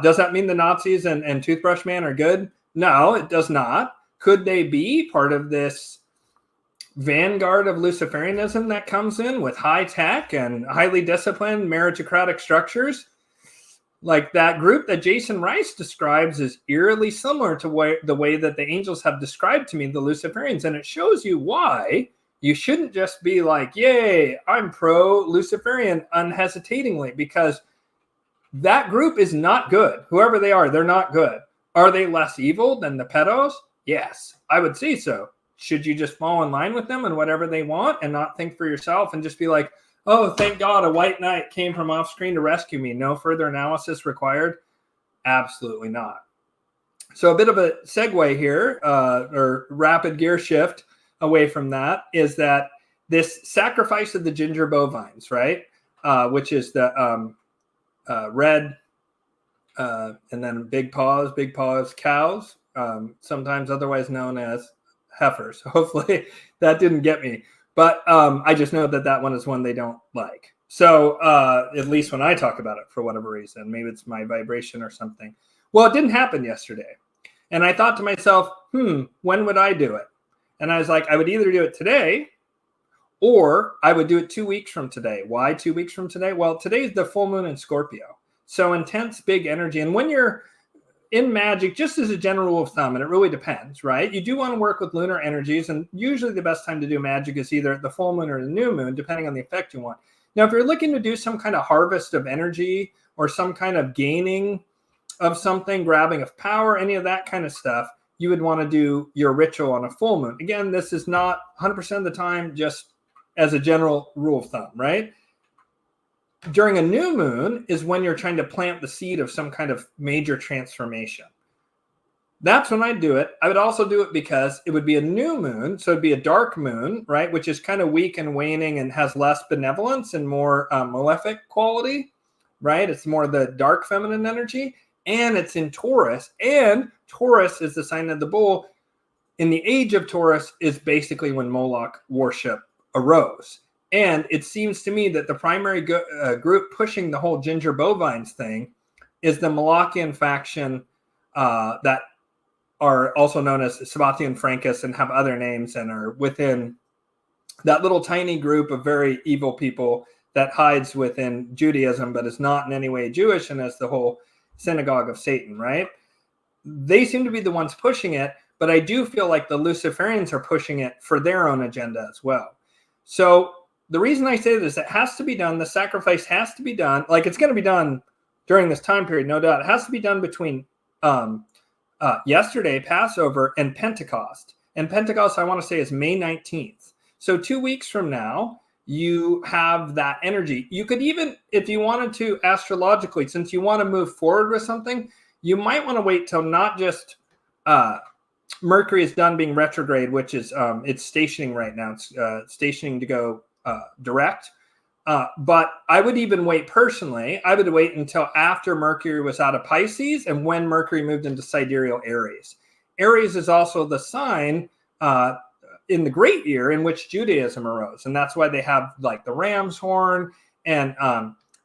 Speaker 1: Does that mean the Nazis and Toothbrush Man are good? No, it does not. Could they be part of this vanguard of Luciferianism that comes in with high tech and highly disciplined meritocratic structures? Like that group that Jason Rice describes is eerily similar to the way that the angels have described to me the Luciferians. And it shows you why you shouldn't just be like, yay, I'm pro-Luciferian unhesitatingly, because that group is not good. Whoever they are, they're not good. Are they less evil than the pedos? Yes, I would say so. Should you just fall in line with them and whatever they want and not think for yourself and just be like, oh, thank God a white knight came from off screen to rescue me. No further analysis required? Absolutely not. So a bit of a segue here, or rapid gear shift away from that, is that this sacrifice of the ginger bovines, right? Which is the red and then big paws cows, sometimes otherwise known as heifers. Hopefully that didn't get me. But I just know that one is one they don't like. So at least when I talk about it, for whatever reason, maybe it's my vibration or something. Well, it didn't happen yesterday. And I thought to myself, when would I do it? And I was like, I would either do it today or I would do it 2 weeks from today. Why 2 weeks from today? Well, today's the full moon in Scorpio. So intense, big energy. And when you're in magic, just as a general rule of thumb, and it really depends, right? You do want to work with lunar energies, and usually the best time to do magic is either the full moon or the new moon, depending on the effect you want. Now, if you're looking to do some kind of harvest of energy or some kind of gaining of something, grabbing of power, any of that kind of stuff, you would want to do your ritual on a full moon. Again, this is not 100% of the time, just as a general rule of thumb, right? During a new moon is when you're trying to plant the seed of some kind of major transformation. That's when I do it. I would also do it because it would be a new moon. So it'd be a dark moon, right? Which is kind of weak and waning and has less benevolence and more malefic quality, right? It's more the dark feminine energy. And it's in Taurus. And Taurus is the sign of the bull. In the age of Taurus is basically when Moloch worship arose. And it seems to me that the primary group pushing the whole ginger bovines thing is the Molochian faction that are also known as Sabbatian Frankists and have other names and are within that little tiny group of very evil people that hides within Judaism but is not in any way Jewish and is the whole synagogue of Satan, right? They seem to be the ones pushing it, but I do feel like the Luciferians are pushing it for their own agenda as well. So the reason I say this, it has to be done. The sacrifice has to be done. Like, it's going to be done during this time period, no doubt. It has to be done between yesterday, Passover, and Pentecost. And Pentecost, I want to say, is May 19th. So 2 weeks from now, you have that energy. You could even, if you wanted to astrologically, since you want to move forward with something, you might want to wait till not just Mercury is done being retrograde, which is it's stationing right now. It's stationing to go direct. But I would even wait personally. I would wait until after Mercury was out of Pisces and when Mercury moved into sidereal Aries. Aries is also the sign in the great year in which Judaism arose. And that's why they have like the ram's horn and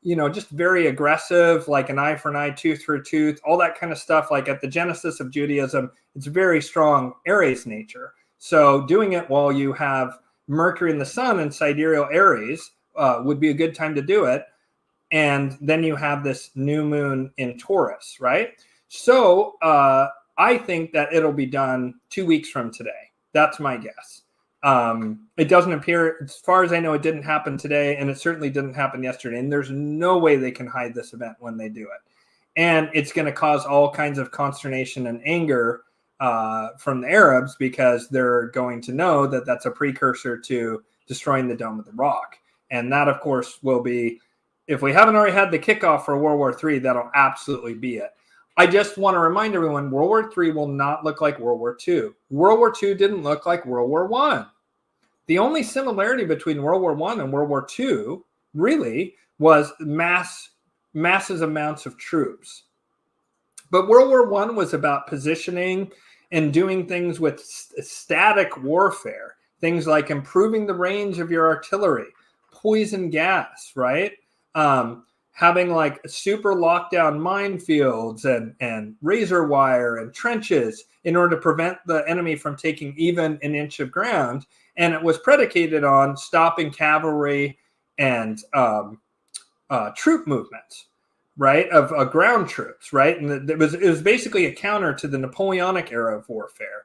Speaker 1: just very aggressive, like an eye for an eye, tooth for a tooth, all that kind of stuff. Like at the genesis of Judaism, it's very strong Aries nature. So doing it while you have Mercury in the sun in sidereal Aries would be a good time to do it. And then you have this new moon in Taurus, right? So I think that it'll be done 2 weeks from today. That's my guess. It doesn't appear, as far as I know, it didn't happen today, and it certainly didn't happen yesterday. And there's no way they can hide this event when they do it. And it's going to cause all kinds of consternation and anger from the Arabs, because they're going to know that that's a precursor to destroying the Dome of the Rock. And that, of course, will be, if we haven't already had the kickoff for World War III, that'll absolutely be it. I just want to remind everyone, World War III will not look like World War II. World War II didn't look like World War I. The only similarity between World War I and World War II really was massive amounts of troops. But World War I was about positioning and doing things with static warfare, things like improving the range of your artillery, poison gas, right? Having like super lockdown minefields and razor wire and trenches in order to prevent the enemy from taking even an inch of ground. And it was predicated on stopping cavalry and troop movements, right, of ground troops, right? And it was basically a counter to the Napoleonic era of warfare.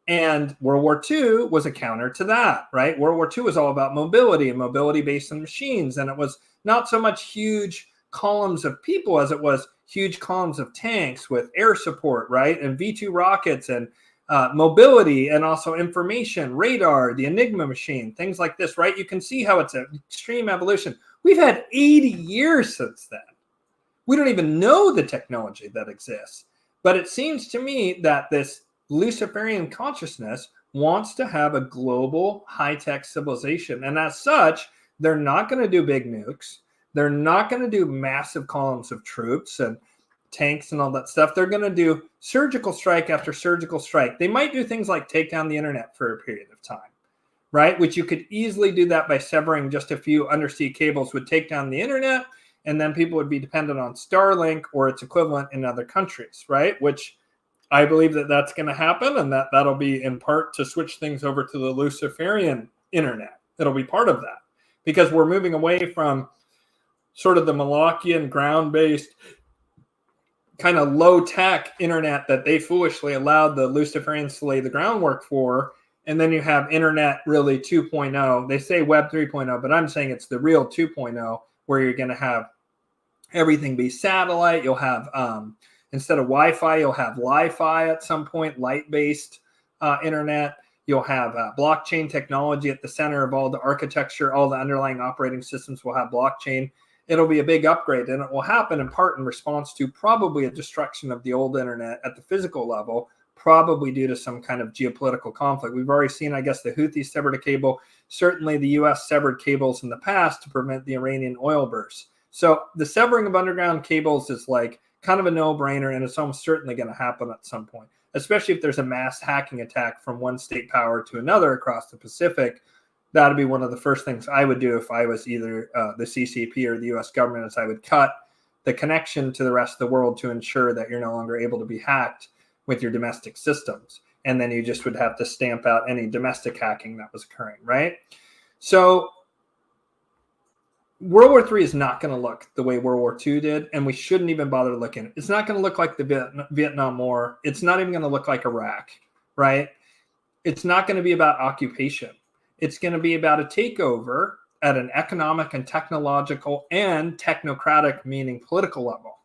Speaker 1: And World War II was a counter to that, right? World War II was all about mobility and mobility based on machines. And it was not so much huge columns of people as it was huge columns of tanks with air support, right? And V-2 rockets and mobility, and also information, radar, the Enigma machine, things like this, right? You can see how it's an extreme evolution. We've had 80 years since then. We don't even know the technology that exists. But it seems to me that this Luciferian consciousness wants to have a global high-tech civilization. And as such, they're not going to do big nukes. They're not going to do massive columns of troops and tanks and all that stuff. They're going to do surgical strike after surgical strike. They might do things like take down the internet for a period of time, right? Which you could easily do that by severing just a few undersea cables, would take down the internet, and then people would be dependent on Starlink or its equivalent in other countries, right? Which I believe that that's going to happen, and that'll be in part to switch things over to the Luciferian internet. It'll be part of that, because we're moving away from sort of the Molochian ground-based kind of low-tech internet that they foolishly allowed the Luciferians to lay the groundwork for. And then you have internet really 2.0. They say web 3.0, but I'm saying it's the real 2.0, where you're going to have everything be satellite. You'll have, instead of Wi-Fi, you'll have Li-Fi at some point, light-based internet. You'll have blockchain technology at the center of all the architecture. All the underlying operating systems will have blockchain. It'll be a big upgrade, and it will happen in part in response to probably a destruction of the old internet at the physical level, probably due to some kind of geopolitical conflict. We've already seen, I guess, the Houthis severed a cable. Certainly the U.S. severed cables in the past to prevent the Iranian oil bursts. So the severing of underground cables is like kind of a no-brainer, and it's almost certainly going to happen at some point, especially if there's a mass hacking attack from one state power to another across the Pacific. That'd be one of the first things I would do if I was either the CCP or the U.S. government, is I would cut the connection to the rest of the world to ensure that you're no longer able to be hacked with your domestic systems. And then you just would have to stamp out any domestic hacking that was occurring, right? So World War III is not going to look the way World War II did, and we shouldn't even bother looking. It's not going to look like the Vietnam War. It's not even going to look like Iraq, right? It's not going to be about occupation. It's going to be about a takeover at an economic and technological and technocratic, meaning political level.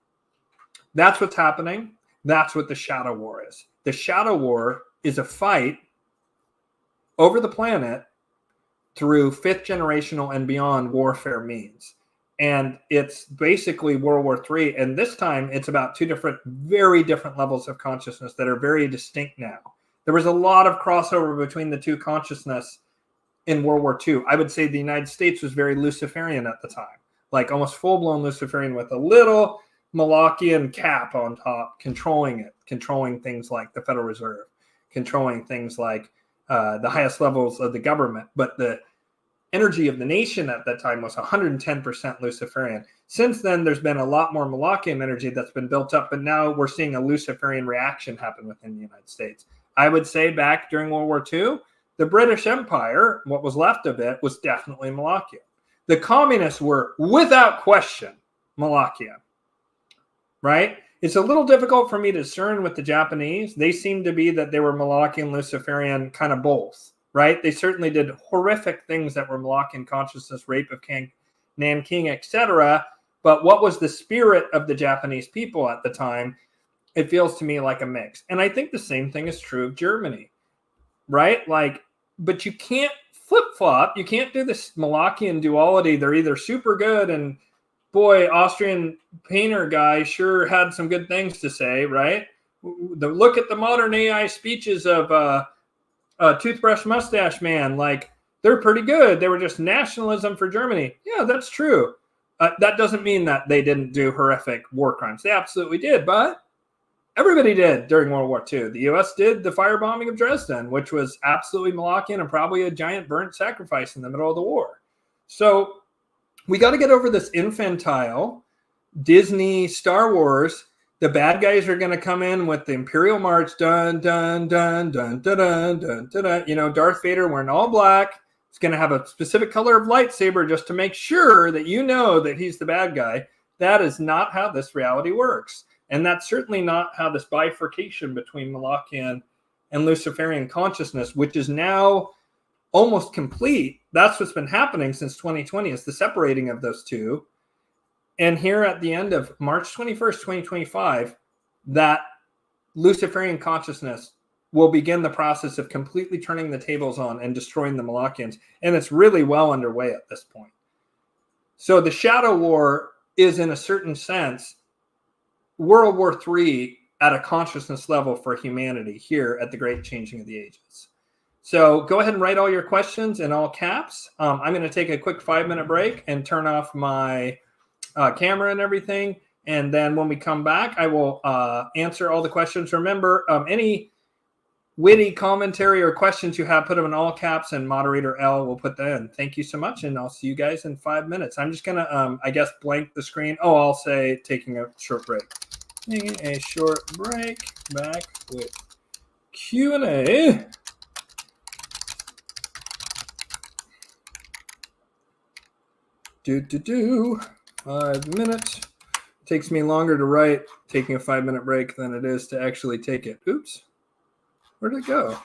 Speaker 1: That's what's happening. That's what the Shadow War is. The Shadow War is a fight over the planet through fifth generational and beyond warfare means. And it's basically World War III. And this time it's about two very different levels of consciousness that are very distinct now. There was a lot of crossover between the two consciousness in World War II. I would say the United States was very Luciferian at the time, like almost full-blown Luciferian with a little Molochian cap on top, controlling it, controlling things like the Federal Reserve, controlling things like the highest levels of the government. But the energy of the nation at that time was 110% Luciferian. Since then, there's been a lot more Molochian energy that's been built up, but now we're seeing a Luciferian reaction happen within the United States. I would say back during World War II, the British Empire, what was left of it, was definitely Molochian. The communists were, without question, Molochian, right? It's a little difficult for me to discern with the Japanese. They seem to be that they were Molochian, Luciferian, kind of both, right? They certainly did horrific things that were Molochian consciousness, rape of King Nanking, etc. But what was the spirit of the Japanese people at the time? It feels to me like a mix. And I think the same thing is true of Germany, right? Like, but you can't flip-flop. You can't do this Molochian duality. They're either super good and boy, Austrian painter guy sure had some good things to say, right? Look at the modern AI speeches of Toothbrush Mustache Man. Like, they're pretty good. They were just nationalism for Germany. Yeah, that's true. That doesn't mean that they didn't do horrific war crimes. They absolutely did, but everybody did during World War II. The U.S. did the firebombing of Dresden, which was absolutely Molochian and probably a giant burnt sacrifice in the middle of the war. So we got to get over this infantile Disney Star Wars. The bad guys are going to come in with the Imperial March, dun dun dun dun dun dun dun dun. Dun. You know, Darth Vader wearing all black. It's going to have a specific color of lightsaber just to make sure that you know that he's the bad guy. That is not how this reality works, and that's certainly not how this bifurcation between Molochian and Luciferian consciousness, which is now almost complete. That's what's been happening since 2020 is the separating of those two. And here at the end of March 21st, 2025, that Luciferian consciousness will begin the process of completely turning the tables on and destroying the Molochians. And it's really well underway at this point. So the Shadow War is, in a certain sense, World War III at a consciousness level for humanity here at the Great Changing of the Ages. So go ahead and write all your questions in all caps. I'm going to take a quick 5-minute break and turn off my camera and everything. And then when we come back, I will answer all the questions. Remember, any witty commentary or questions you have, put them in all caps, and moderator L will put that in. Thank you so much, and I'll see you guys in 5 minutes. I'm just going to, I guess, blank the screen. Oh, I'll say taking a short break. Taking a short break. Back with Q&A. Do 5 minutes. It takes me longer to write taking a 5-minute break than it is to actually take it. Oops. Where'd it go?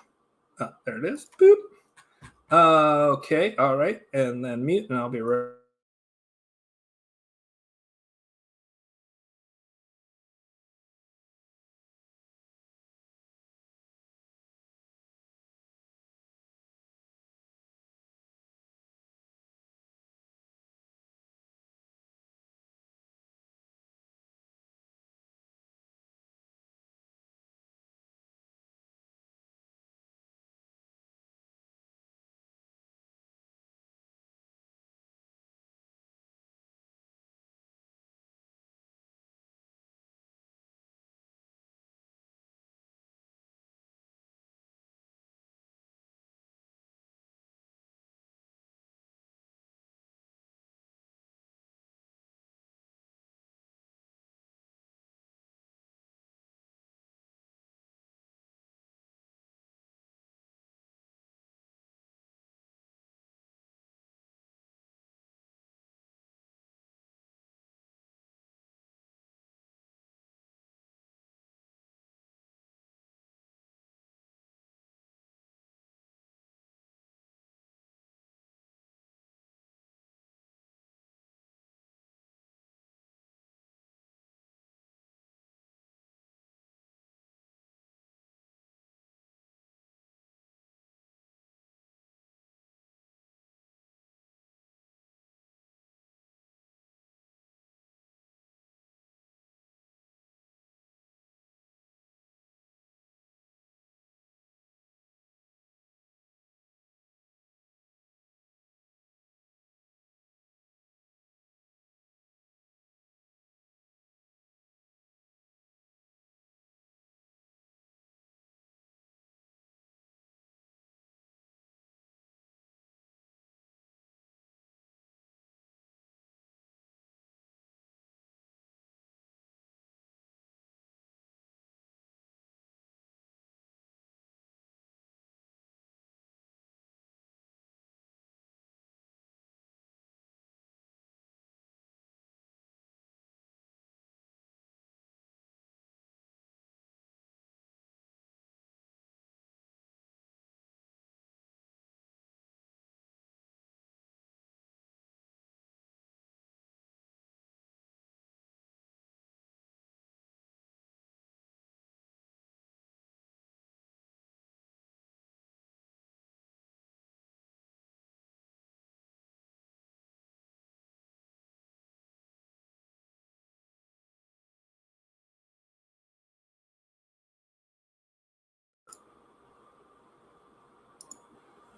Speaker 1: Oh, there it is. Boop. Okay. All right. And then mute, and I'll be right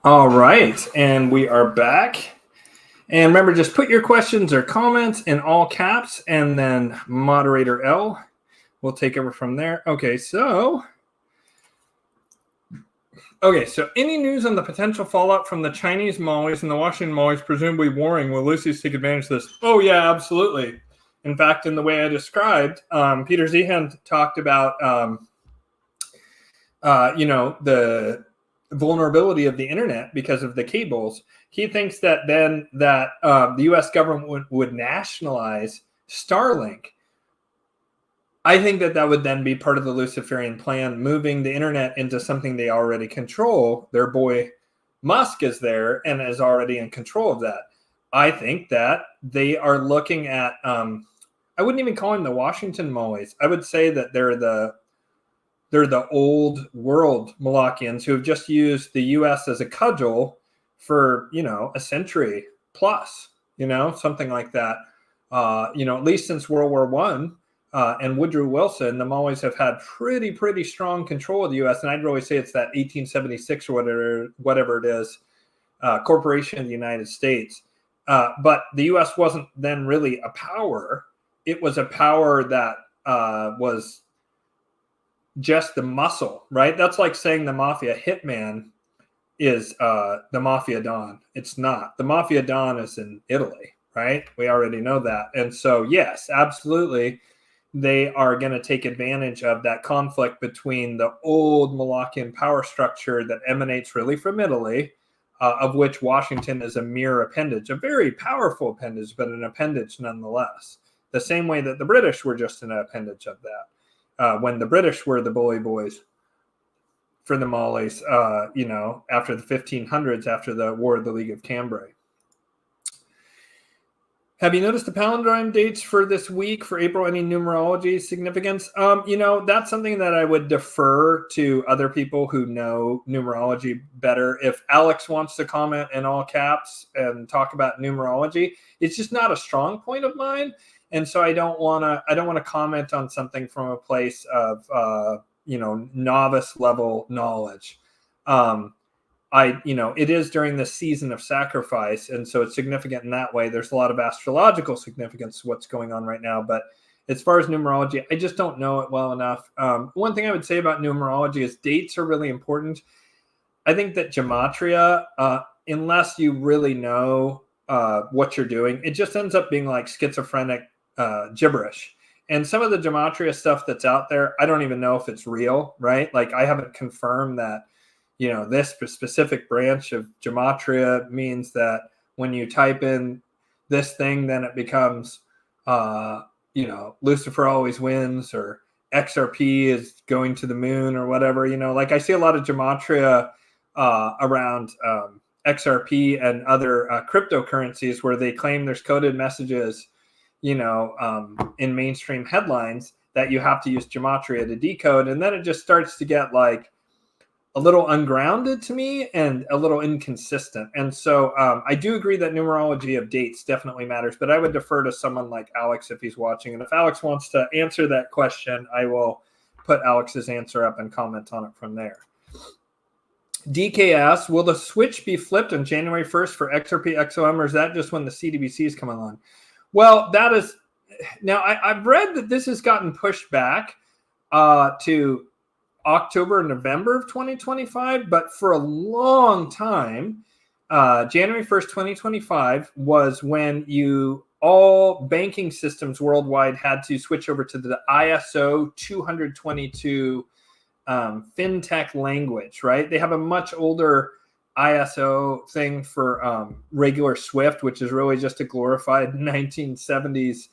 Speaker 1: All right, and we are back. And remember, just put your questions or comments in all caps, and then moderator L will take over from there. Okay, so any news on the potential fallout from the Chinese mollies and the Washington mollies presumably warring? Will Lucy's take advantage of this? Oh, yeah, absolutely. In fact, in the way I described, Peter Zehan talked about, the vulnerability of the internet because of the cables. He thinks that then that the U.S. government would nationalize Starlink. I think that would then be part of the Luciferian plan, moving the internet into something they already control. Their boy Musk is there and is already in control of that. I think that they are looking at, I wouldn't even call them the Washington mollies. I would say that they're the old world Molochians who have just used the U.S. as a cudgel for, a century plus, something like that. At least since World War I. And Woodrow Wilson, the Mollies have had pretty strong control of the U.S. And I'd really say it's that 1876 or whatever it is, corporation of the United States. But the U.S. wasn't then really a power. It was a power that was just the muscle, right? That's like saying the mafia hitman is the Mafia Don. It's not. The Mafia Don is in Italy, right? We already know that. And so, yes, absolutely, they are going to take advantage of that conflict between the old Molochian power structure that emanates really from Italy, of which Washington is a mere appendage, a very powerful appendage, but an appendage nonetheless. The same way that the British were just an appendage of that. When the British were the bully boys for the Mollies, after the 1500s, after the War of the League of Cambrai. Have you noticed the palindrome dates for this week for April? Any numerology significance? That's something that I would defer to other people who know numerology better. If Alex wants to comment in all caps and talk about numerology, it's just not a strong point of mine. And so I don't want to comment on something from a place of, novice level knowledge. It is during the season of sacrifice, and so it's significant in that way. There's a lot of astrological significance to what's going on right now, but as far as numerology, I just don't know it well enough. One thing I would say about numerology is dates are really important. I think that gematria, unless you really know what you're doing, it just ends up being like schizophrenic gibberish. And some of the gematria stuff that's out there, I don't even know if it's real, right? Like I haven't confirmed that this specific branch of gematria means that when you type in this thing, then it becomes, Lucifer always wins, or XRP is going to the moon, or whatever. Like I see a lot of gematria around XRP and other cryptocurrencies where they claim there's coded messages, in mainstream headlines that you have to use gematria to decode, and then it just starts to get like a little ungrounded to me and a little inconsistent. And so I do agree that numerology of dates definitely matters, but I would defer to someone like Alex if he's watching. And if Alex wants to answer that question, I will put Alex's answer up and comment on it from there. DK asks, will the switch be flipped on January 1st for XRP XOM, or is that just when the CDBCs come along? Well, that is now I've read that this has gotten pushed back to October, November of 2025, but for a long time, January 1st, 2025 was when all banking systems worldwide had to switch over to the ISO 222 fintech language, right? They have a much older ISO thing for regular Swift, which is really just a glorified 1970s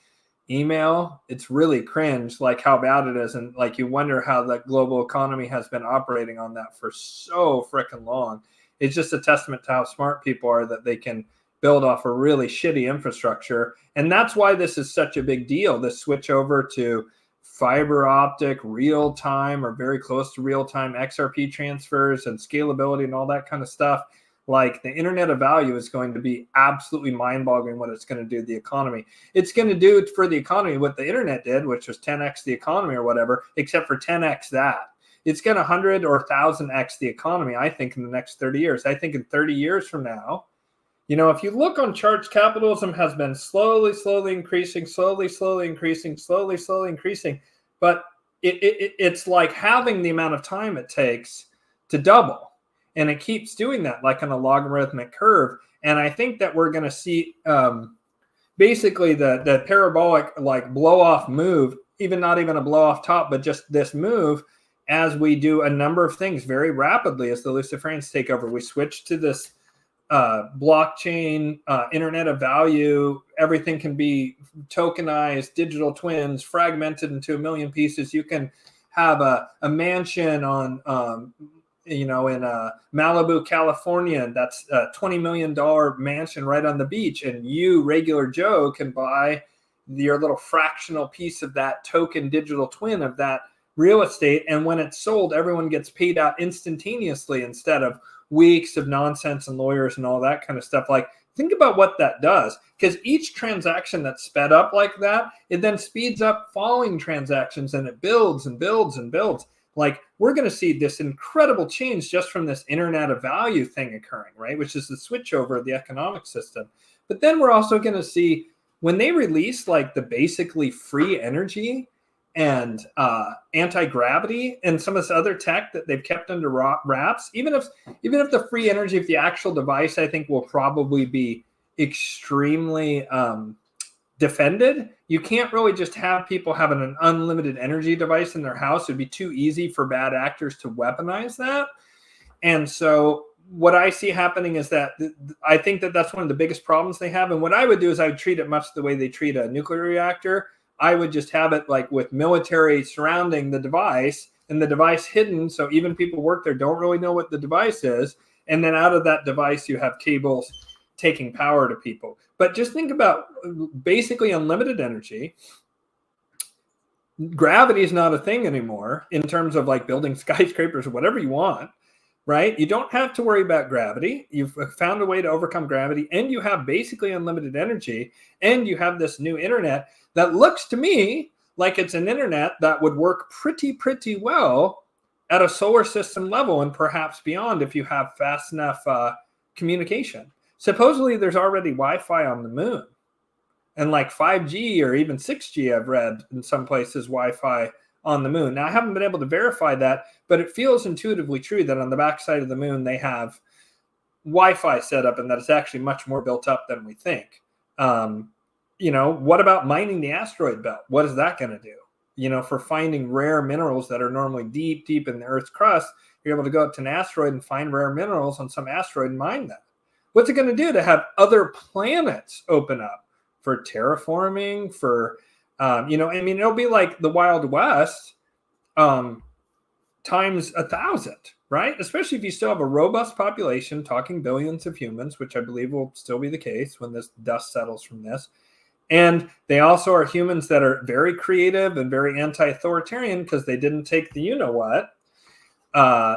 Speaker 1: email. It's really cringe, like how bad it is, and like you wonder how the global economy has been operating on that for so freaking long. It's just a testament to how smart people are that they can build off a really shitty infrastructure. And that's why this is such a big deal, this switch over to fiber optic, real-time, or very close to real-time XRP transfers and scalability and all that kind of stuff. Like the internet of value is going to be absolutely mind-boggling what it's going to do to the economy. It's going to do for the economy what the internet did, which was 10x the economy or whatever, except for 10x that. it's going to 100 or 1,000x the economy, I think, in the next 30 years. I think in 30 years from now, if you look on charts, capitalism has been slowly increasing, slowly increasing. But it's like having the amount of time it takes to double. And it keeps doing that like on a logarithmic curve. And I think that we're going to see basically the parabolic like blow off move, not even a blow off top, but just this move as we do a number of things very rapidly as the Luciferians take over. We switch to this blockchain, internet of value. Everything can be tokenized, digital twins, fragmented into a million pieces. You can have a mansion on, in Malibu, California. That's a $20 million mansion right on the beach. And you, regular Joe, can buy your little fractional piece of that token digital twin of that real estate. And when it's sold, everyone gets paid out instantaneously instead of weeks of nonsense and lawyers and all that kind of stuff. Like, think about what that does, because each transaction that's sped up like that, it then speeds up following transactions and it builds and builds and builds. Like, we're going to see this incredible change just from this internet of value thing occurring, right? Which is the switchover of the economic system. But then we're also going to see when they release like the basically free energy and anti-gravity and some of this other tech that they've kept under wraps, even if the free energy of the actual device, I think, will probably be extremely defended. You can't really just have people having an unlimited energy device in their house. It'd be too easy for bad actors to weaponize that. And so what I see happening is that I think that that's one of the biggest problems they have. And what I would do is I would treat it much the way they treat a nuclear reactor. I would just have it like with military surrounding the device and the device hidden. So even people work there don't really know what the device is. And then out of that device, you have cables taking power to people. But just think about basically unlimited energy. Gravity is not a thing anymore in terms of like building skyscrapers or whatever you want, right? You don't have to worry about gravity. You've found a way to overcome gravity, and you have basically unlimited energy, and you have this new internet that looks to me like it's an internet that would work pretty well at a solar system level and perhaps beyond if you have fast enough communication. Supposedly there's already Wi-Fi on the moon, and like 5G or even 6G, I've read in some places, Wi-Fi on the moon. Now, I haven't been able to verify that, but it feels intuitively true that on the backside of the moon, they have Wi-Fi set up and that it's actually much more built up than we think. What about mining the asteroid belt? What is that going to do? For finding rare minerals that are normally deep in the Earth's crust, you're able to go up to an asteroid and find rare minerals on some asteroid and mine them. What's it going to do to have other planets open up for terraforming, for, it'll be like the Wild West times 1,000, right? Especially if you still have a robust population, talking billions of humans, which I believe will still be the case when this dust settles from this. And they also are humans that are very creative and very anti-authoritarian because they didn't take the you-know-what.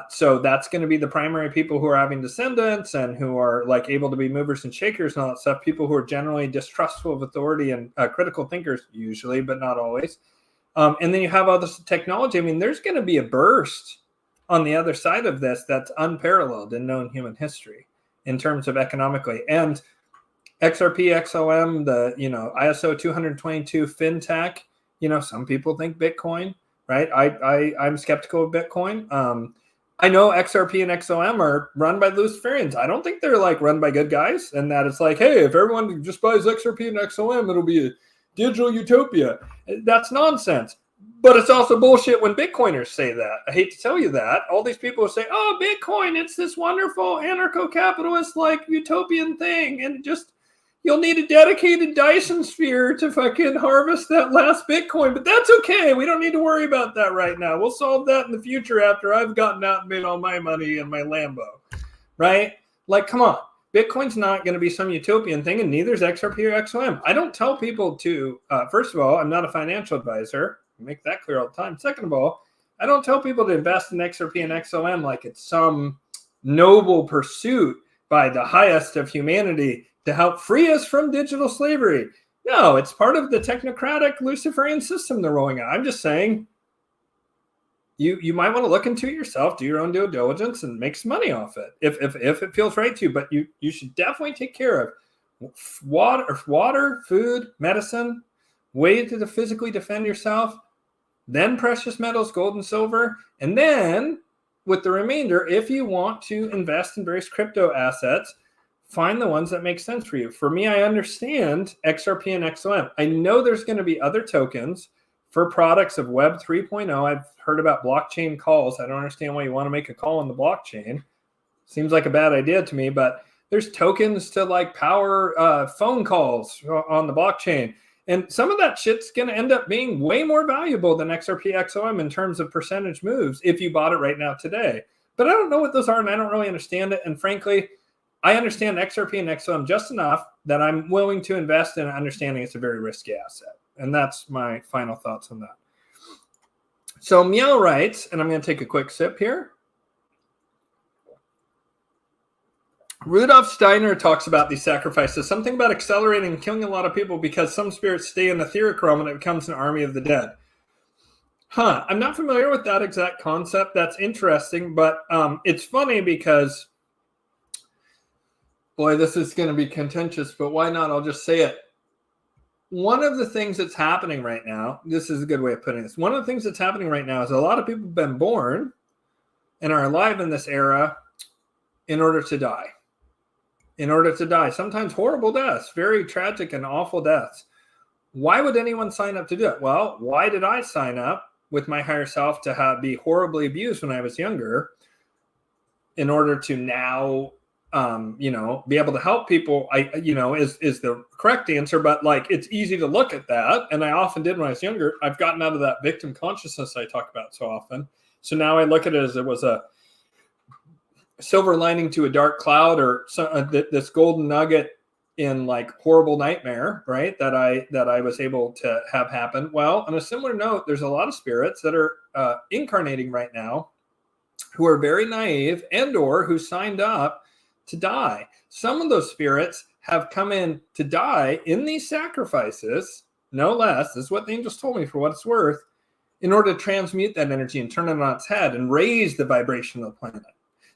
Speaker 1: So that's going to be the primary people who are having descendants and who are like able to be movers and shakers and all that stuff. People who are generally distrustful of authority and critical thinkers usually, but not always. And then you have all this technology. I mean, there's going to be a burst on the other side of this that's unparalleled in known human history in terms of economically. And XRP, XOM, the ISO 222 fintech. Some people think Bitcoin. Right, I'm skeptical of Bitcoin. I know XRP and XOM are run by Luciferians. I don't think they're like run by good guys, and that it's like, hey, if everyone just buys XRP and XOM, it'll be a digital utopia. That's nonsense. But it's also bullshit when Bitcoiners say that. I hate to tell you that. All these people say, oh, Bitcoin, it's this wonderful anarcho-capitalist like utopian thing, and just you'll need a dedicated Dyson sphere to fucking harvest that last Bitcoin. But that's okay. We don't need to worry about that right now. We'll solve that in the future after I've gotten out and made all my money in my Lambo. Right? Like, come on. Bitcoin's not going to be some utopian thing, and neither is XRP or XOM. I don't tell people to, first of all, I'm not a financial advisor. I make that clear all the time. Second of all, I don't tell people to invest in XRP and XOM like it's some noble pursuit by the highest of humanity to help free us from digital slavery. No, it's part of the technocratic Luciferian system they're rolling out. I'm just saying, you might want to look into it yourself, do your own due diligence, and make some money off it if it feels right to you. But you should definitely take care of water, food, medicine, way to physically defend yourself, then precious metals, gold and silver, and then with the remainder, if you want to invest in various crypto assets, find the ones that make sense for you. For me, I understand XRP and XOM. I know there's going to be other tokens for products of Web 3.0. I've heard about blockchain calls. I don't understand why you want to make a call on the blockchain. Seems like a bad idea to me, but there's tokens to like power phone calls on the blockchain. And some of that shit's going to end up being way more valuable than XRP XOM in terms of percentage moves if you bought it right now today. But I don't know what those are, and I don't really understand it. And frankly, I understand XRP and XOM just enough that I'm willing to invest in understanding it's a very risky asset. And that's my final thoughts on that. So Meow writes, and I'm going to take a quick sip here. Rudolf Steiner talks about these sacrifices, something about accelerating and killing a lot of people because some spirits stay in the etheric realm and it becomes an army of the dead. I'm not familiar with that exact concept. That's interesting, but it's funny because, boy, this is going to be contentious, but why not? I'll just say it. One of the things that's happening right now, this is a good way of putting this. One of the things that's happening right now is a lot of people have been born and are alive in this era in order to die. In order to die. Sometimes horrible deaths, very tragic and awful deaths. Why would anyone sign up to do it? Well, why did I sign up with my higher self to be horribly abused when I was younger in order to now be able to help people, is the correct answer. But like, it's easy to look at that. And I often did when I was younger. I've gotten out of that victim consciousness I talk about so often. So now I look at it as it was a silver lining to a dark cloud, or this golden nugget in like horrible nightmare, right? That I was able to have happen. Well, on a similar note, there's a lot of spirits that are incarnating right now who are very naive and or who signed up to die. Some of those spirits have come in to die in these sacrifices, no less. This is what the angels told me for what it's worth, in order to transmute that energy and turn it on its head and raise the vibration of the planet.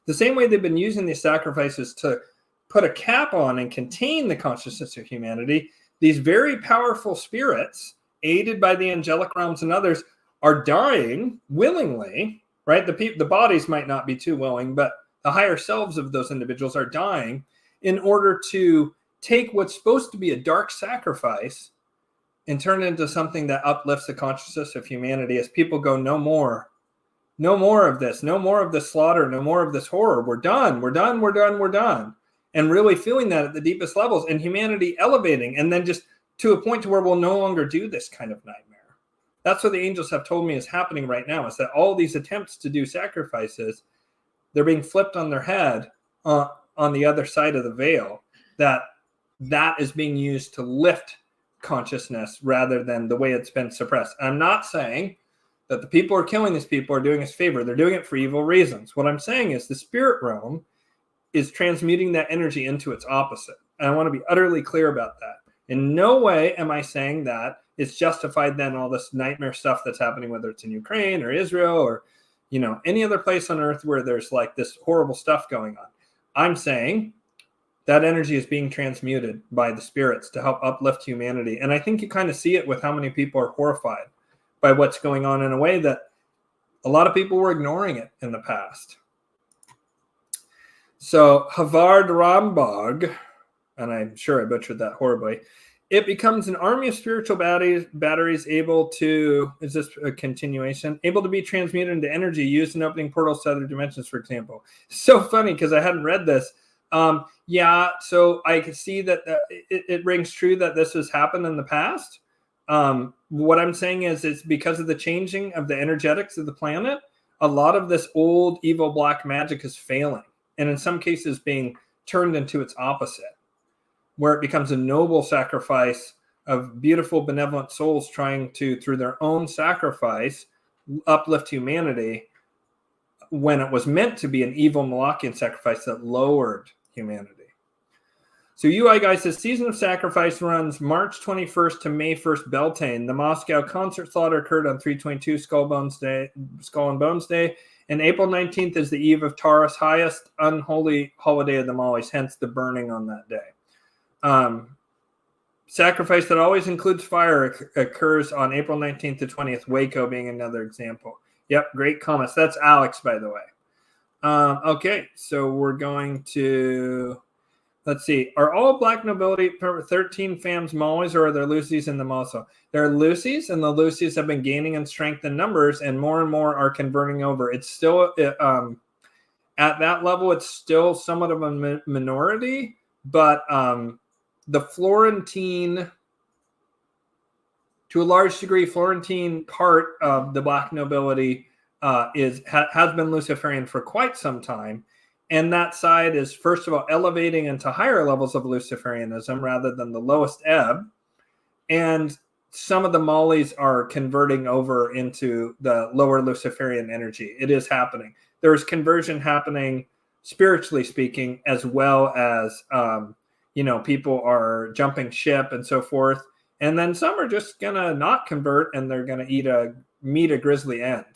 Speaker 1: The same way they've been using these sacrifices to put a cap on and contain the consciousness of humanity, these very powerful spirits, aided by the angelic realms and others, are dying willingly, right? The bodies might not be too willing, but the higher selves of those individuals are dying in order to take what's supposed to be a dark sacrifice and turn it into something that uplifts the consciousness of humanity as people go, no more. No more of this. No more of this slaughter. No more of this horror. We're done. We're done. We're done. We're done. And really feeling that at the deepest levels, and humanity elevating, and then just to a point to where we'll no longer do this kind of nightmare. That's what the angels have told me is happening right now, is that all these attempts to do sacrifices, they're being flipped on their head on the other side of the veil, that is being used to lift consciousness rather than the way it's been suppressed. I'm not saying that the people who are killing these people are doing us a favor. They're doing it for evil reasons. What I'm saying is the spirit realm is transmuting that energy into its opposite. And I want to be utterly clear about that. In no way am I saying that it's justified then all this nightmare stuff that's happening, whether it's in Ukraine or Israel or, any other place on earth where there's like this horrible stuff going on. I'm saying that energy is being transmuted by the spirits to help uplift humanity. And I think you kind of see it with how many people are horrified by what's going on in a way that a lot of people were ignoring it in the past. So Havard Rambog, and I'm sure I butchered that horribly, it becomes an army of spiritual batteries able to, is this a continuation? Able to be transmuted into energy used in opening portals to other dimensions, for example. So funny because I hadn't read this. So I could see that it rings true that this has happened in the past. What I'm saying is it's because of the changing of the energetics of the planet, a lot of this old evil black magic is failing, and in some cases being turned into its opposite, where it becomes a noble sacrifice of beautiful, benevolent souls trying to, through their own sacrifice, uplift humanity, when it was meant to be an evil Molochian sacrifice that lowered humanity. So UI guy says, Season of Sacrifice runs March 21st to May 1st, Beltane. The Moscow concert slaughter occurred on 3/22 Skull and Bones Day. And April 19th is the eve of Taurus, highest unholy holiday of them always, hence the burning on that day. Sacrifice that always includes fire occurs on April 19th to 20th, Waco being another example. Yep, great comments. That's Alex, by the way. Okay, so we're going to... Let's see. Are all black nobility 13 fams Mollies, or are there Lucy's in them also? There are Lucy's, and the Lucy's have been gaining in strength and numbers, and more are converting over. It's still, at that level, it's still somewhat of a minority, but the Florentine, to a large degree, Florentine part of the black nobility has been Luciferian for quite some time. And that side is, first of all, elevating into higher levels of Luciferianism rather than the lowest ebb. And some of the Mollies are converting over into the lower Luciferian energy. It is happening. There is conversion happening, spiritually speaking, as well as, people are jumping ship and so forth. And then some are just going to not convert, and they're going to meet a grisly end.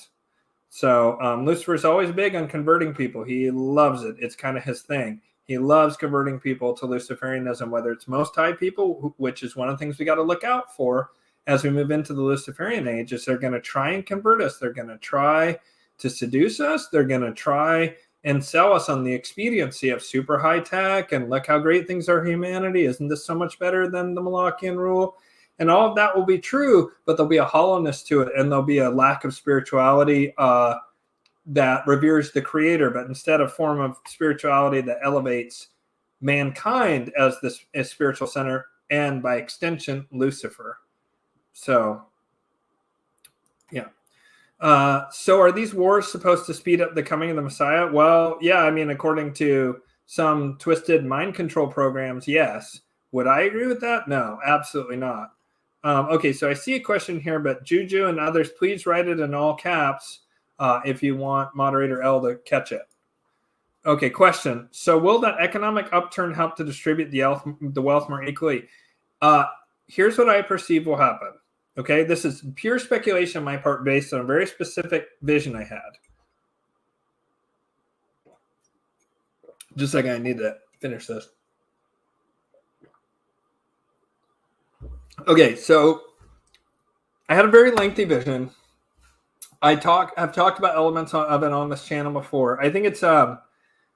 Speaker 1: So Lucifer's always big on converting people. He loves it. It's kind of his thing. He loves converting people to Luciferianism, whether it's Most High people, which is one of the things we got to look out for as we move into the Luciferian age, is they're going to try and convert us. They're going to try to seduce us. They're going to try and sell us on the expediency of super high tech and look how great things are humanity. Isn't this so much better than the Molochian rule? And all of that will be true, but there'll be a hollowness to it, and there'll be a lack of spirituality that reveres the creator, but instead a form of spirituality that elevates mankind as this spiritual center, and by extension, Lucifer. So, yeah. So are these wars supposed to speed up the coming of the Messiah? Well, yeah, I mean, according to some twisted mind control programs, yes. Would I agree with that? No, absolutely not. Okay, so I see a question here, but Juju and others, please write it in all caps if you want Moderator L to catch it. Okay, question. So will that economic upturn help to distribute the wealth more equally? Here's what I perceive will happen. Okay, this is pure speculation on my part based on a very specific vision I had. Just a second, I need to finish this. Okay, so I had a very lengthy vision. I've talked about elements of it on this channel before. I think it's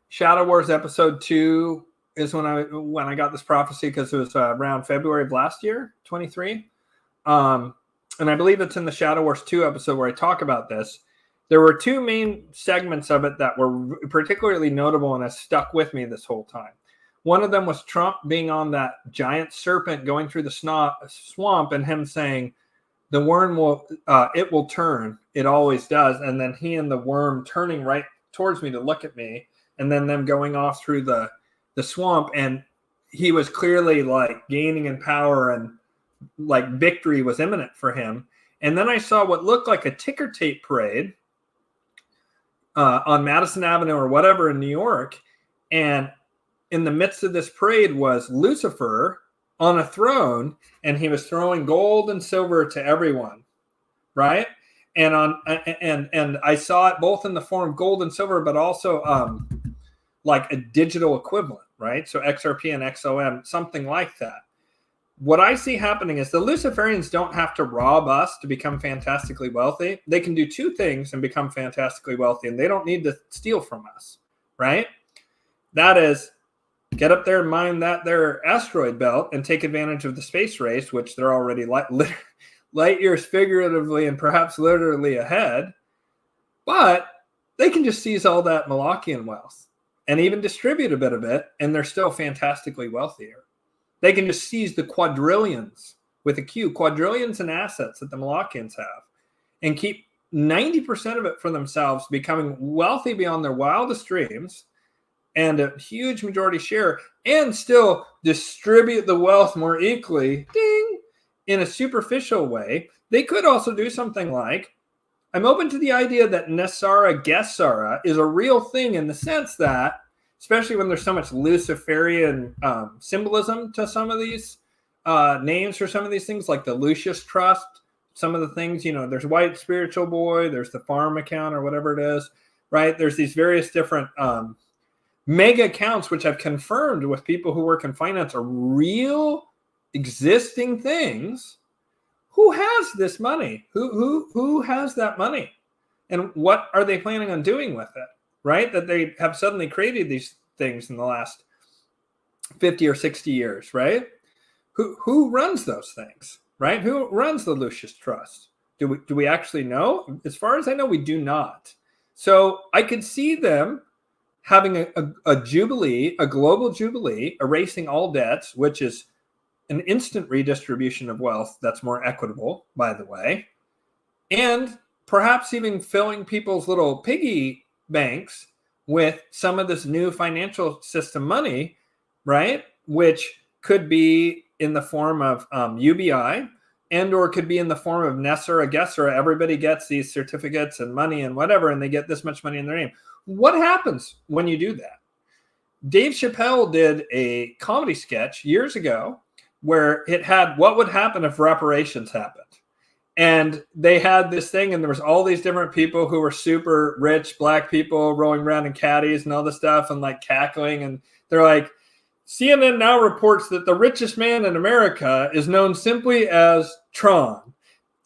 Speaker 1: Shadow Wars episode 2 is when I got this prophecy, because it was around February of last year, 23. And I believe it's in the Shadow Wars 2 episode where I talk about this. There were two main segments of it that were particularly notable and has stuck with me this whole time. One of them was Trump being on that giant serpent going through the swamp, and him saying, the worm will turn. It always does. And then he and the worm turning right towards me to look at me, and then them going off through the swamp. And he was clearly like gaining in power, and like victory was imminent for him. And then I saw what looked like a ticker tape parade on Madison Avenue or whatever in New York. And in the midst of this parade was Lucifer on a throne, and he was throwing gold and silver to everyone, right? And I saw it both in the form of gold and silver, but also like a digital equivalent, right? So XRP and XOM, something like that. What I see happening is the Luciferians don't have to rob us to become fantastically wealthy. They can do two things and become fantastically wealthy, and they don't need to steal from us, right? That is, get up there and mine their asteroid belt and take advantage of the space race, which they're already light years figuratively and perhaps literally ahead. But they can just seize all that Molochian wealth and even distribute a bit of it, and they're still fantastically wealthier. They can just seize the quadrillions with a Q, quadrillions in assets that the Molochians have, and keep 90% of it for themselves, becoming wealthy beyond their wildest dreams, and a huge majority share, and still distribute the wealth more equally, ding, in a superficial way. They could also do something like, I'm open to the idea that Nesara Gesara is a real thing, in the sense that especially when there's so much Luciferian symbolism to some of these names for some of these things, like the Lucius Trust. Some of the things, there's White Spiritual Boy, there's the farm account or whatever it is, right? There's these various different mega accounts, which I've confirmed with people who work in finance are real existing things. Who has this money? Who has that money? And what are they planning on doing with it, right? That they have suddenly created these things in the last 50 or 60 years, right? Who runs those things, right? Who runs the Lucius Trust? Do we actually know? As far as I know, we do not. So I could see them having a jubilee, a global jubilee, erasing all debts, which is an instant redistribution of wealth that's more equitable, by the way, and perhaps even filling people's little piggy banks with some of this new financial system money, right? Which could be in the form of UBI and or could be in the form of Nesser, Gesser. Everybody gets these certificates and money and whatever, and they get this much money in their name. What happens when you do that? Dave Chappelle did a comedy sketch years ago where it had what would happen if reparations happened. And they had this thing, and there was all these different people who were super rich, black people rolling around in caddies and all this stuff and like cackling. And they're like, CNN now reports that the richest man in America is known simply as Tron.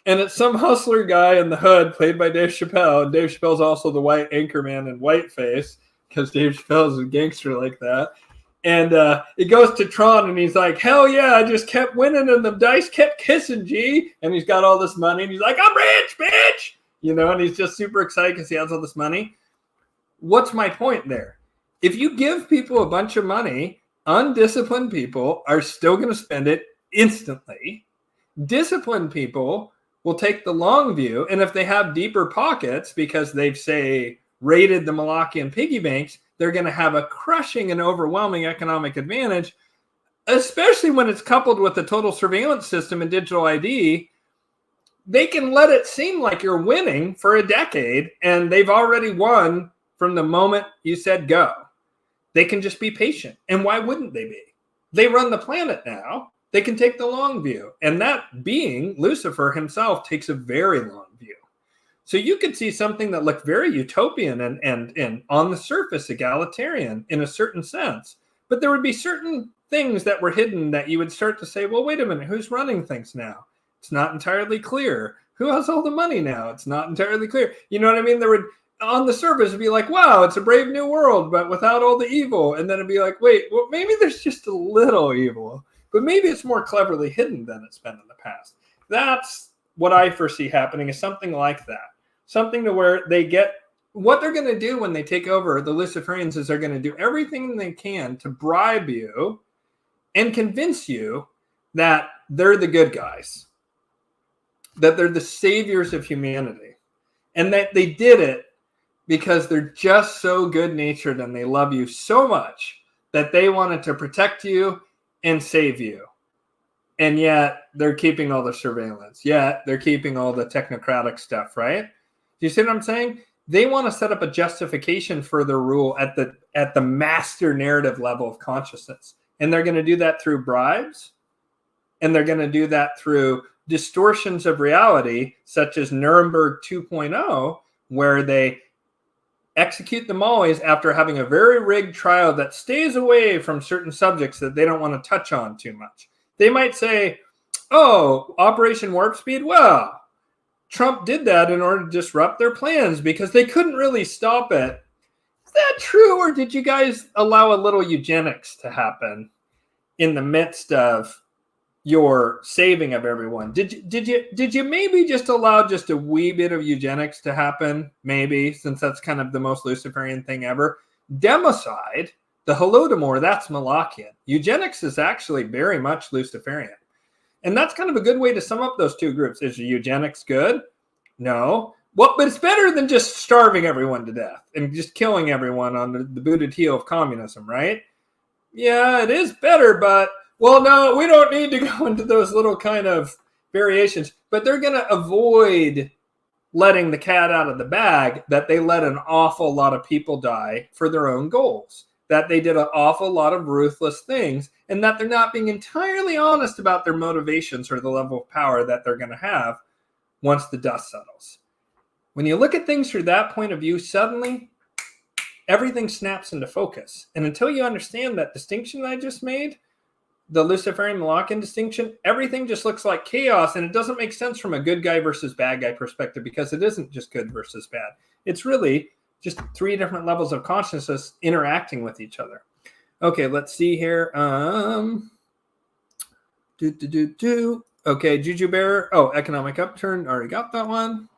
Speaker 1: And it's some hustler guy in the hood played by Dave Chappelle. And Dave Chappelle's also the white anchor man in whiteface because Dave Chappelle's a gangster like that. And it goes to Tron, and he's like, hell yeah, I just kept winning, and the dice kept kissing, G. And he's got all this money, and he's like, I'm rich, bitch! And he's just super excited because he has all this money. What's my point there? If you give people a bunch of money, undisciplined people are still going to spend it instantly. Disciplined people will take the long view, and if they have deeper pockets because they've, say, raided the Molochian piggy banks, they're going to have a crushing and overwhelming economic advantage, especially when it's coupled with a total surveillance system and digital ID. They can let it seem like you're winning for a decade, and they've already won from the moment you said go. They can just be patient. And why wouldn't they be? They run the planet now. They can take the long view. And that being, Lucifer himself, takes a very long view. So you could see something that looked very utopian and on the surface egalitarian in a certain sense. But there would be certain things that were hidden that you would start to say, well, wait a minute, who's running things now? It's not entirely clear. Who has all the money now? It's not entirely clear. You know what I mean? There would, on the surface, it'd be like, wow, it's a brave new world, but without all the evil. And then it'd be like, wait, well, maybe there's just a little evil, but maybe it's more cleverly hidden than it's been in the past. That's what I foresee happening, is something like that. Something to where they get what they're going to do when they take over. The Luciferians is they're going to do everything they can to bribe you and convince you that they're the good guys, that they're the saviors of humanity, and that they did it because they're just so good-natured and they love you so much that they wanted to protect you and save you. And yet they're keeping all the surveillance. Yet they're keeping all the technocratic stuff, right? Do you see what I'm saying? They want to set up a justification for their rule at the master narrative level of consciousness. And they're going to do that through bribes. And they're going to do that through distortions of reality, such as Nuremberg 2.0, where they execute them always after having a very rigged trial that stays away from certain subjects that they don't want to touch on too much. They might say, oh, Operation Warp Speed, well, Trump did that in order to disrupt their plans because they couldn't really stop it. Is that true, or did you guys allow a little eugenics to happen in the midst of your saving of everyone? Did you maybe just allow just a wee bit of eugenics to happen? Maybe, since that's kind of the most Luciferian thing ever. Democide, the Holodomor, that's Molochian. Eugenics is actually very much Luciferian. And that's kind of a good way to sum up those two groups. Is eugenics good? No. Well, but it's better than just starving everyone to death and just killing everyone on the booted heel of communism, right? Yeah, it is better, but, well, no, we don't need to go into those little kind of variations. But they're going to avoid letting the cat out of the bag that they let an awful lot of people die for their own goals. that they did an awful lot of ruthless things, and that they're not being entirely honest about their motivations or the level of power that they're going to have once the dust settles. When you look at things through that point of view, suddenly everything snaps into focus. And until you understand that distinction that I just made, the Luciferian Molochian distinction, everything just looks like chaos, and it doesn't make sense from a good guy versus bad guy perspective, because it isn't just good versus bad. It's really just three different levels of consciousness interacting with each other. Okay, let's see here. Okay, Juju Bear. Oh, economic upturn. Already got that one.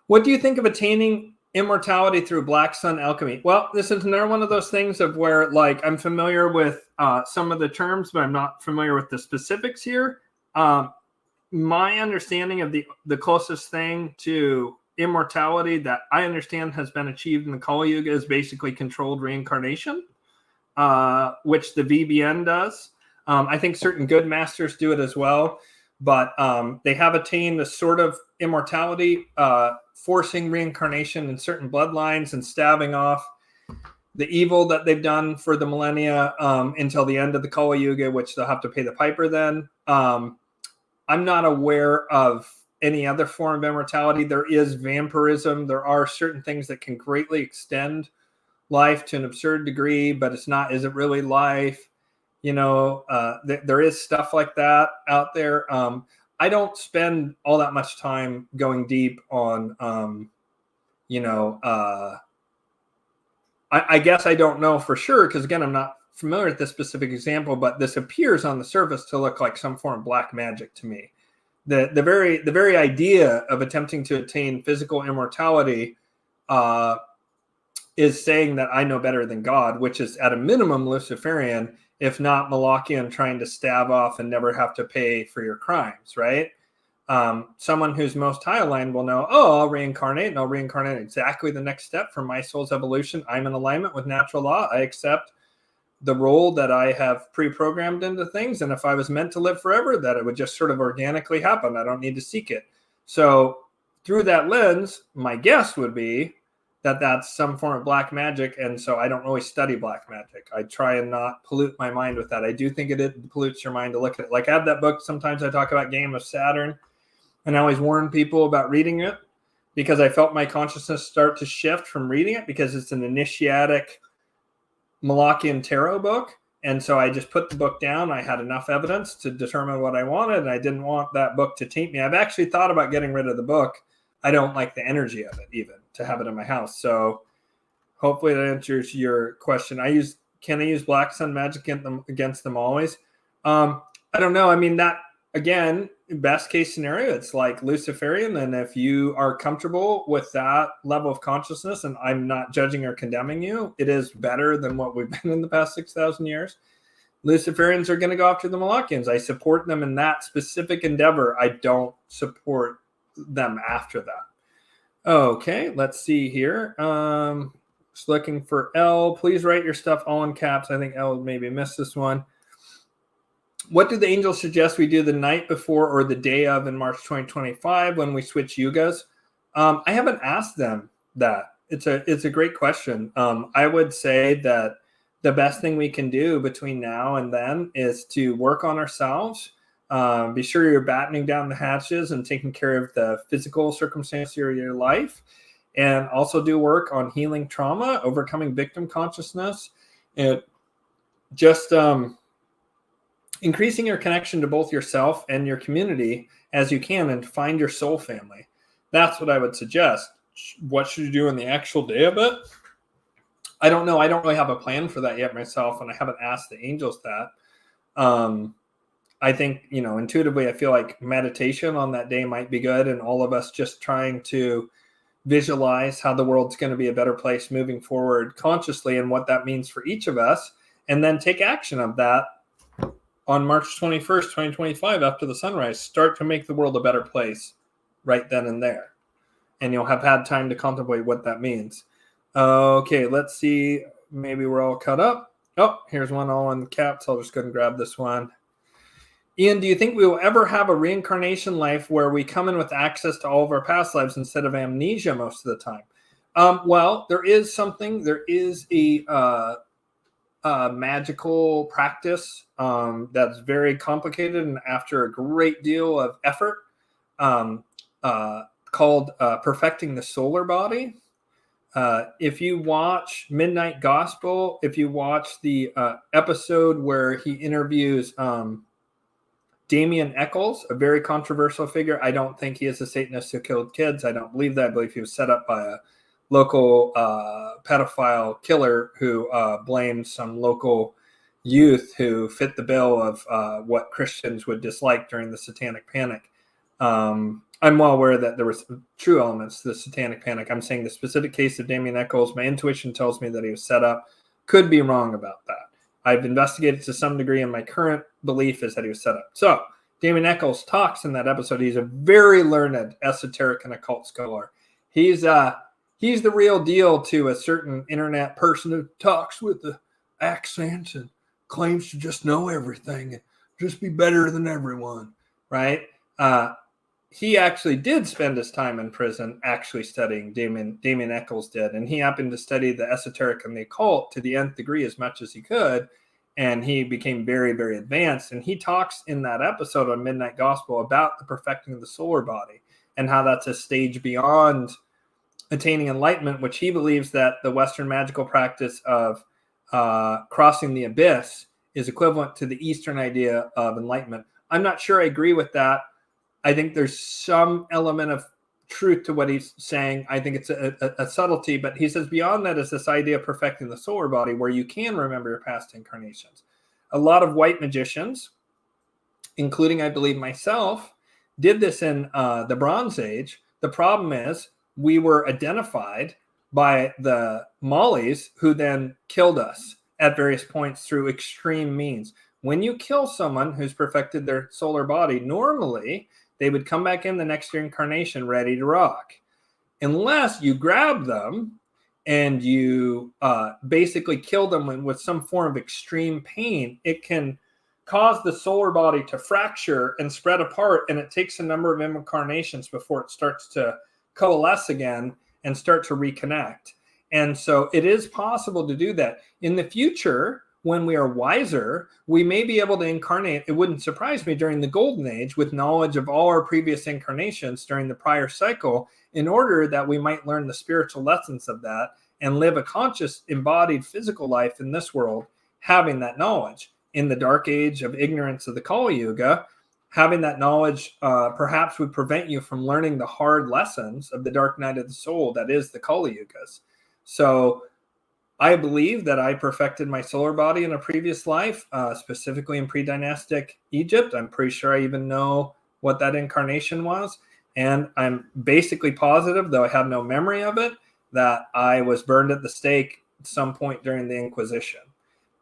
Speaker 1: What do you think of attaining immortality through black sun alchemy? Well, this is another one of those things of where, like, I'm familiar with some of the terms, but I'm not familiar with the specifics here. My understanding of the closest thing to immortality that I understand has been achieved in the Kali Yuga is basically controlled reincarnation, which the VBN does. I think certain good masters do it as well, but they have attained a sort of immortality, forcing reincarnation in certain bloodlines and staving off the evil that they've done for the millennia until the end of the Kali Yuga, which they'll have to pay the piper then. I'm not aware of any other form of immortality. There is vampirism. There are certain things that can greatly extend life to an absurd degree, but it's not, is it really life? You know, there is stuff like that out there. I don't spend all that much time going deep on, I guess I don't know for sure, because again, I'm not familiar with this specific example, but this appears on the surface to look like some form of black magic to me. The very idea of attempting to attain physical immortality is saying that I know better than God, which is at a minimum Luciferian, if not Molochian, trying to stab off and never have to pay for your crimes, right? Someone who's most high aligned will know, oh, I'll reincarnate, and I'll reincarnate exactly the next step from my soul's evolution. I'm in alignment with natural law. I accept the role that I have pre-programmed into things. And if I was meant to live forever, that it would just sort of organically happen. I don't need to seek it. So through that lens, my guess would be that that's some form of black magic. And so I don't really study black magic. I try and not pollute my mind with that. I do think it pollutes your mind to look at it. Like I have that book. Sometimes I talk about Game of Saturn, and I always warn people about reading it because I felt my consciousness start to shift from reading it, because it's an initiatic Molochian tarot book. And so I just put the book down. I had enough evidence to determine what I wanted, and I didn't want that book to taint me. I've actually thought about getting rid of the book. I don't like the energy of it, even to have it in my house. So hopefully that answers your question. Can I use black sun magic against them always? I don't know. I mean, that, again, best case scenario, it's like Luciferian. And if you are comfortable with that level of consciousness, and I'm not judging or condemning you, it is better than what we've been in the past 6,000 years. Luciferians are going to go after the Molochians. I support them in that specific endeavor. I don't support them after that. Okay, let's see here. Just looking for L. Please write your stuff all in caps. I think L maybe missed this one. What do the angels suggest we do the night before or the day of in March 2025 when we switch yugas? I haven't asked them that. It's a great question. I would say that the best thing we can do between now and then is to work on ourselves. Be sure you're battening down the hatches and taking care of the physical circumstances of your life, and also do work on healing trauma, overcoming victim consciousness, and just increasing your connection to both yourself and your community as you can, and find your soul family. That's what I would suggest. What should you do in the actual day of it? I don't know. I don't really have a plan for that yet myself, and I haven't asked the angels that. I think, intuitively, I feel like meditation on that day might be good, and all of us just trying to visualize how the world's going to be a better place moving forward consciously, and what that means for each of us, and then take action of that on March 21st, 2025, after the sunrise. Start to make the world a better place right then and there. And you'll have had time to contemplate what that means. Okay, let's see. Maybe we're all caught up. Oh, here's one all in caps. I'll just go and grab this one. Ian, do you think we will ever have a reincarnation life where we come in with access to all of our past lives instead of amnesia most of the time? Well, there is a magical practice that's very complicated and after a great deal of effort called Perfecting the Solar Body. If you watch Midnight Gospel, if you watch the episode where he interviews Damien Eccles, a very controversial figure. I don't think he is a Satanist who killed kids. I don't believe that. I believe he was set up by a local pedophile killer who blamed some local youth who fit the bill of what Christians would dislike during the Satanic Panic. I'm well aware that there was true elements to the Satanic Panic. I'm saying the specific case of Damien Eccles, my intuition tells me that he was set up. Could be wrong about that. I've investigated to some degree, and my current belief is that he was set up. So Damien Eccles talks in that episode. He's a very learned esoteric and occult scholar. He's the real deal to a certain internet person who talks with the accents and claims to just know everything and just be better than everyone, right? He actually did spend his time in prison actually studying. Damien Eccles did, and he happened to study the esoteric and the occult to the nth degree as much as he could, and he became very, very advanced. And he talks in that episode on Midnight Gospel about the perfecting of the solar body and how that's a stage beyond attaining enlightenment, which he believes that the Western magical practice of crossing the abyss is equivalent to the Eastern idea of enlightenment. I'm not sure I agree with that. I think there's some element of truth to what he's saying. I think it's a subtlety, but he says beyond that is this idea of perfecting the solar body where you can remember your past incarnations. A lot of white magicians, including, I believe, myself, did this in the Bronze Age. The problem is we were identified by the Mollies who then killed us at various points through extreme means. When you kill someone who's perfected their solar body, normally they would come back in the next incarnation ready to rock. Unless you grab them and you basically kill them with some form of extreme pain, it can cause the solar body to fracture and spread apart, and it takes a number of incarnations before it starts to coalesce again and start to reconnect. And so it is possible to do that. In the future, when we are wiser, we may be able to incarnate, it wouldn't surprise me, during the Golden Age with knowledge of all our previous incarnations during the prior cycle, in order that we might learn the spiritual lessons of that and live a conscious, embodied physical life in this world, having that knowledge. In the dark age of ignorance of the Kali Yuga, having that knowledge perhaps would prevent you from learning the hard lessons of the dark night of the soul that is the Kali Yugas. So I believe that I perfected my solar body in a previous life, specifically in pre-dynastic Egypt. I'm pretty sure I even know what that incarnation was. And I'm basically positive, though I have no memory of it, that I was burned at the stake at some point during the Inquisition.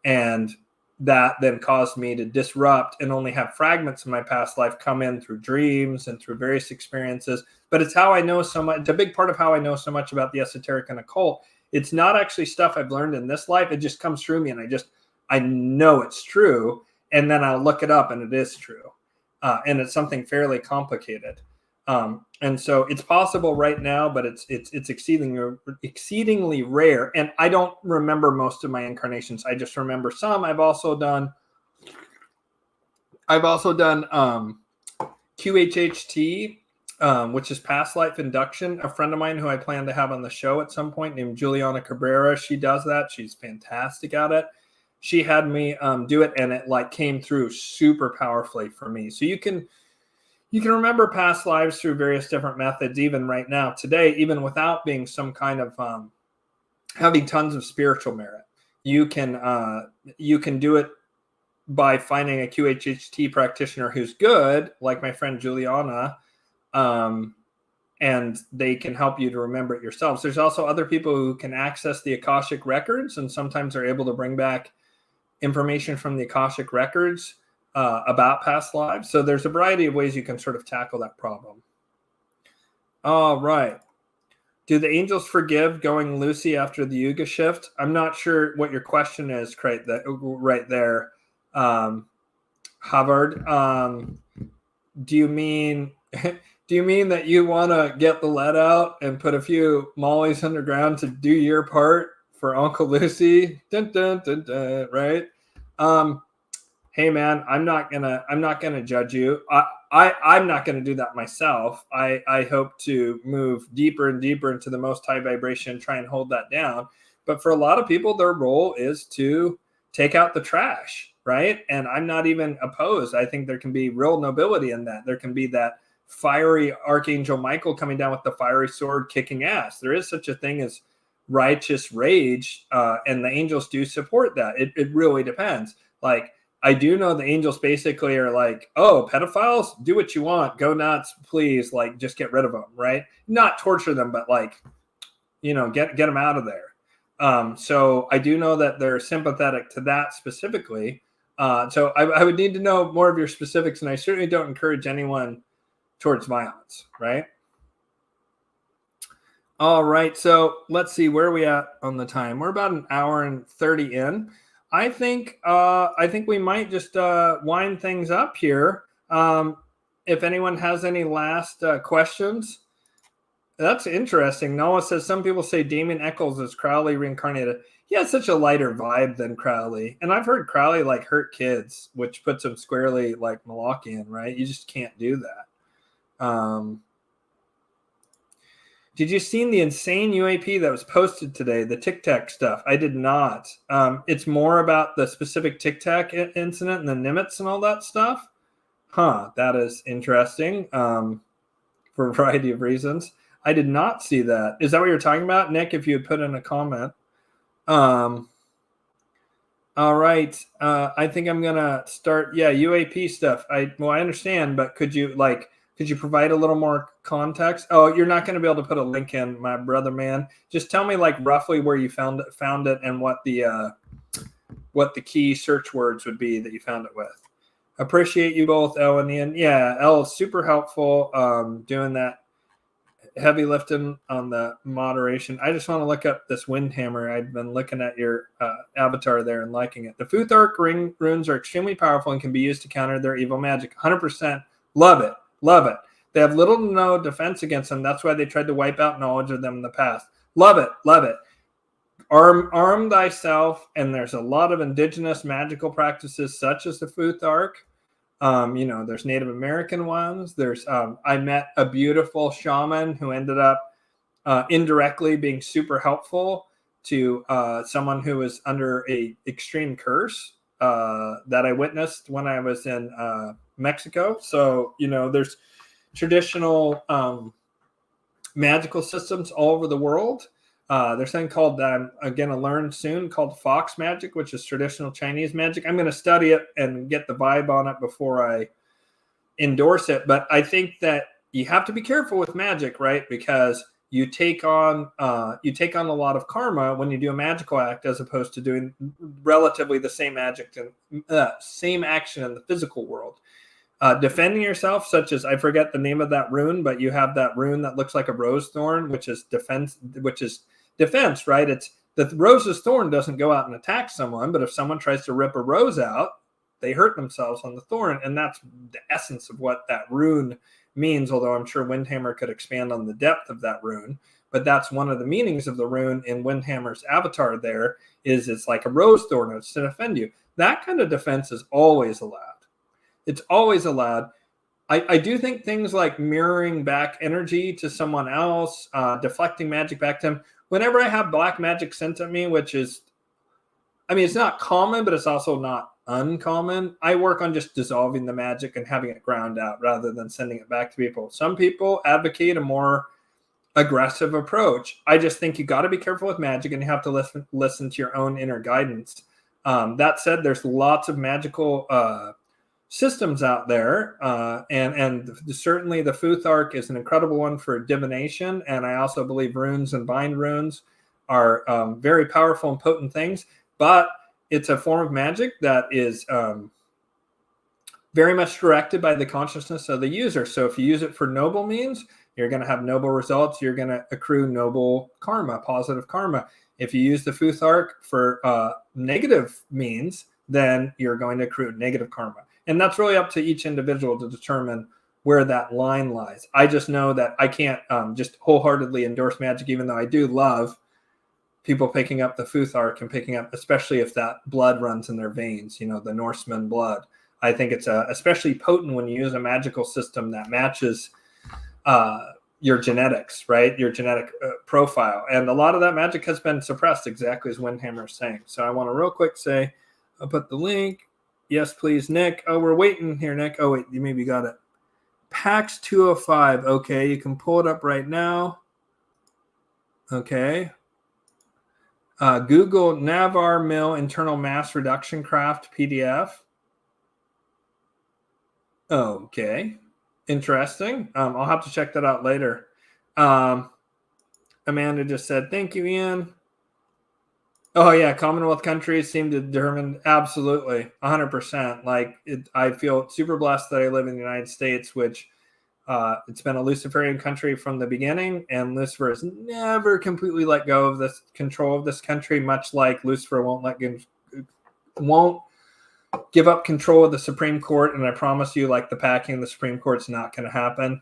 Speaker 1: And that then caused me to disrupt and only have fragments of my past life come in through dreams and through various experiences. But it's how I know so much. It's a big part of how I know so much about the esoteric and occult. It's not actually stuff I've learned in this life. It just comes through me, and I know it's true, and then I'll look it up, and it is true, and it's something fairly complicated. And so it's possible right now, but it's exceedingly rare. And I don't remember most of my incarnations. I just remember some. I've also done QHHT. Which is past life induction. A friend of mine who I plan to have on the show at some point named Juliana Cabrera, she does that. She's fantastic at it. She had me do it, and it came through super powerfully for me. So you can remember past lives through various different methods, even right now, today, even without being some kind of having tons of spiritual merit. You can do it by finding a QHHT practitioner who's good, like my friend Juliana, and they can help you to remember it yourselves. There's also other people who can access the Akashic records, and sometimes they're able to bring back information from the Akashic records about past lives. So there's a variety of ways you can sort of tackle that problem. All right. Do the angels forgive going Lucy after the Yuga shift? I'm not sure what your question is, right there, Havard. Do you mean that you want to get the lead out and put a few mollies underground to do your part for Uncle Lucy. Dun, dun, dun, dun, right? Hey man, I'm not gonna judge you. I'm not gonna do that myself. I hope to move deeper and deeper into the most high vibration, try and hold that down. But for a lot of people, their role is to take out the trash, right? And I'm not even opposed. I think there can be real nobility in that. There can be that fiery Archangel Michael coming down with the fiery sword kicking ass. There is such a thing as righteous rage, and the angels do support that. It really depends. Like, I do know the angels basically are like, oh, pedophiles, do what you want, go nuts, please, like, just get rid of them, right? Not torture them, but like, get them out of there. So I do know that they're sympathetic to that specifically. So I would need to know more of your specifics, and I certainly don't encourage anyone towards violence, right? All right, so let's see, where are we at on the time? We're about an hour and 30 in. I think we might just wind things up here. If anyone has any last questions. That's interesting. Noah says some people say Damien Eccles is Crowley reincarnated. He has such a lighter vibe than Crowley. And I've heard Crowley like hurt kids, which puts him squarely like Molochian, right? You just can't do that. Did you see the insane UAP that was posted today, the Tic Tac stuff? I did not. It's more about the specific Tic Tac incident and the Nimitz and all that stuff. Huh, that is interesting for a variety of reasons. I did not see that. Is that what you're talking about, Nick, if you had put in a comment? All right. I think I'm going to start. Yeah, UAP stuff. I understand, but could you provide a little more context? Oh, you're not going to be able to put a link in, my brother, man. Just tell me like roughly where you found it and what the key search words would be that you found it with. Appreciate you both, Elle and Ian. Yeah, Elle is super helpful doing that heavy lifting on the moderation. I just want to look up this Windhammer. I've been looking at your avatar there and liking it. The Futhark runes are extremely powerful and can be used to counter their evil magic. 100%. Love it. Love it. They have little to no defense against them. That's why they tried to wipe out knowledge of them in the past. Love it. Love it. Arm thyself, and there's a lot of indigenous magical practices such as the Futhark. There's Native American ones. There's I met a beautiful shaman who ended up indirectly being super helpful to someone who was under a extreme curse that I witnessed when I was in Mexico. So, there's traditional magical systems all over the world. There's something called that I'm going to learn soon called fox magic, which is traditional Chinese magic. I'm going to study it and get the vibe on it before I endorse it. But I think that you have to be careful with magic, right? Because you take on a lot of karma when you do a magical act, as opposed to doing relatively the same magic and same action in the physical world. Defending yourself, such as, I forget the name of that rune, but you have that rune that looks like a rose thorn, which is defense, right? It's the rose's thorn doesn't go out and attack someone, but if someone tries to rip a rose out, they hurt themselves on the thorn, and that's the essence of what that rune means, although I'm sure Windhammer could expand on the depth of that rune. But that's one of the meanings of the rune in Windhammer's avatar there, is it's like a rose thorn, it's to defend you. That kind of defense is always allowed. It's always allowed. I do think things like mirroring back energy to someone else, deflecting magic back to them. Whenever I have black magic sent at me, which is, it's not common, but it's also not uncommon. I work on just dissolving the magic and having it ground out rather than sending it back to people. Some people advocate a more aggressive approach. I just think you got to be careful with magic, and you have to listen to your own inner guidance. That said, there's lots of magical systems out there, and certainly the Futhark is an incredible one for divination, and I also believe runes and bind runes are very powerful and potent things, but it's a form of magic that is very much directed by the consciousness of the user. So if you use it for noble means, you're going to have noble results. You're going to accrue noble karma, positive karma. If you use the Futhark for negative means, then you're going to accrue negative karma. And that's really up to each individual to determine where that line lies. I just know that I can't just wholeheartedly endorse magic, even though I do love people picking up the Futhark and picking up, especially if that blood runs in their veins, the Norseman blood. I think it's especially potent when you use a magical system that matches your genetics, right? Your genetic profile. And a lot of that magic has been suppressed, exactly as Windhammer is saying. So I want to real quick say, I'll put the link. Yes, please, Nick. Oh, we're waiting here, Nick. Oh, wait, you maybe got it. PAX 205. Okay, you can pull it up right now. Okay. Google Navar Mill Internal Mass Reduction Craft PDF. Okay. Interesting. I'll have to check that out later. Amanda just said, thank you, Ian. Oh, yeah. Commonwealth countries seem to determine absolutely 100%. I feel super blessed that I live in the United States, which it's been a Luciferian country from the beginning, and Lucifer has never completely let go of this control of this country, much like Lucifer won't give up control of the Supreme Court. And I promise you, the packing of the Supreme Court's not going to happen.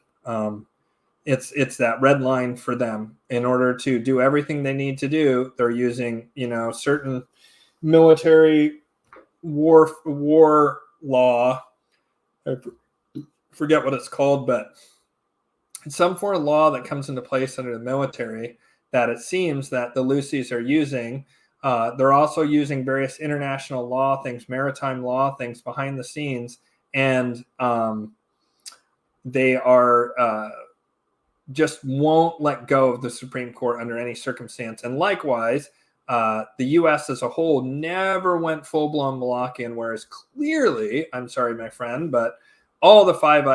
Speaker 1: It's that red line for them. In order to do everything they need to do, they're using, certain military war law. I forget what it's called, but it's some form of law that comes into place under the military that it seems that the Lucies are using. They're also using various international law things, maritime law things behind the scenes, and they are just won't let go of the Supreme Court under any circumstance. And likewise, the U.S. as a whole never went full-blown Molochian, whereas clearly, I'm sorry, my friend, but all the Five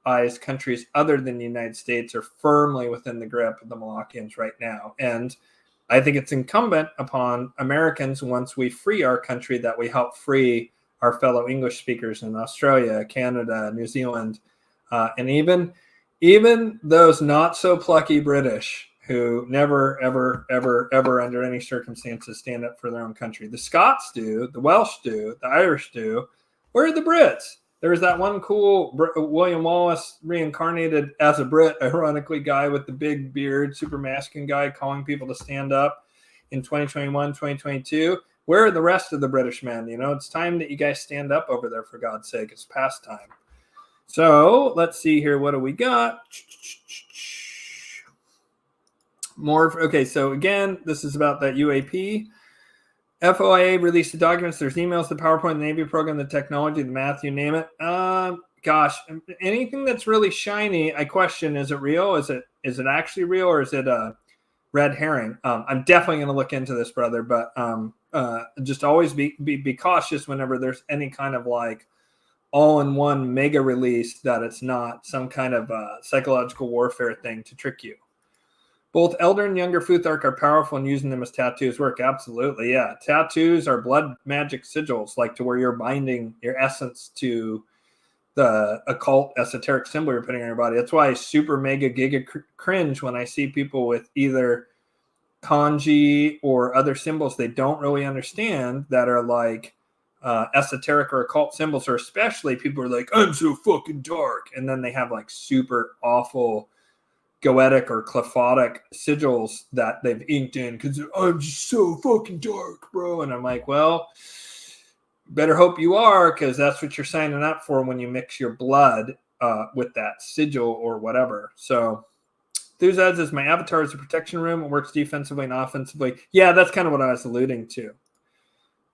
Speaker 1: Eyes countries other than the United States are firmly within the grip of the Molochians right now. And I think it's incumbent upon Americans, once we free our country, that we help free our fellow English speakers in Australia, Canada, New Zealand, and even those not so plucky British who never, ever, ever, ever under any circumstances stand up for their own country. The Scots do, the Welsh do, the Irish do. Where are the Brits? There was that one cool William Wallace reincarnated as a Brit, ironically, guy with the big beard, super masculine guy calling people to stand up in 2021, 2022. Where are the rest of the British men? It's time that you guys stand up over there, for God's sake. It's past time. So let's see here. What do we got? More. Okay, so again, this is about that UAP. FOIA released the documents. There's emails, the PowerPoint, the Navy program, the technology, the math, you name it. Gosh, anything that's really shiny, I question, is it real? Is it actually real, or is it a red herring? I'm definitely going to look into this, brother, but just always be cautious whenever there's any kind of all-in-one mega release, that it's not some kind of psychological warfare thing to trick you. Both elder and younger Futhark are powerful, and using them as tattoos work. Absolutely, yeah. Tattoos are blood magic sigils, to where you're binding your essence to the occult esoteric symbol you're putting on your body. That's why I super mega giga cringe when I see people with either kanji or other symbols they don't really understand that are esoteric or occult symbols, or especially people are like, I'm so fucking dark, and then they have super awful goetic or qliphothic sigils that they've inked in because I'm just so fucking dark, bro. And I'm like, well, better hope you are, because that's what you're signing up for when you mix your blood with that sigil or whatever. So Thuzaz is my avatar is a protection room. It works defensively and offensively. Yeah, that's kind of what I was alluding to.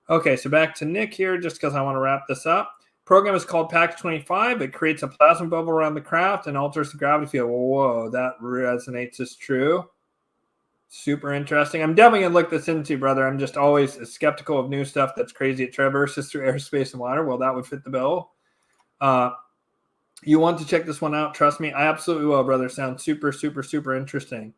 Speaker 1: Okay, so back to Nick here, just because I want to wrap this up. Program is called PAX 25. It creates a plasma bubble around the craft and alters the gravity field. Whoa, that resonates as true. Super interesting. I'm definitely going to look this into, brother. I'm just always skeptical of new stuff that's crazy. It traverses through airspace and water. Well, that would fit the bill. You want to check this one out. Trust me. I absolutely will, brother. Sounds super, super, super interesting.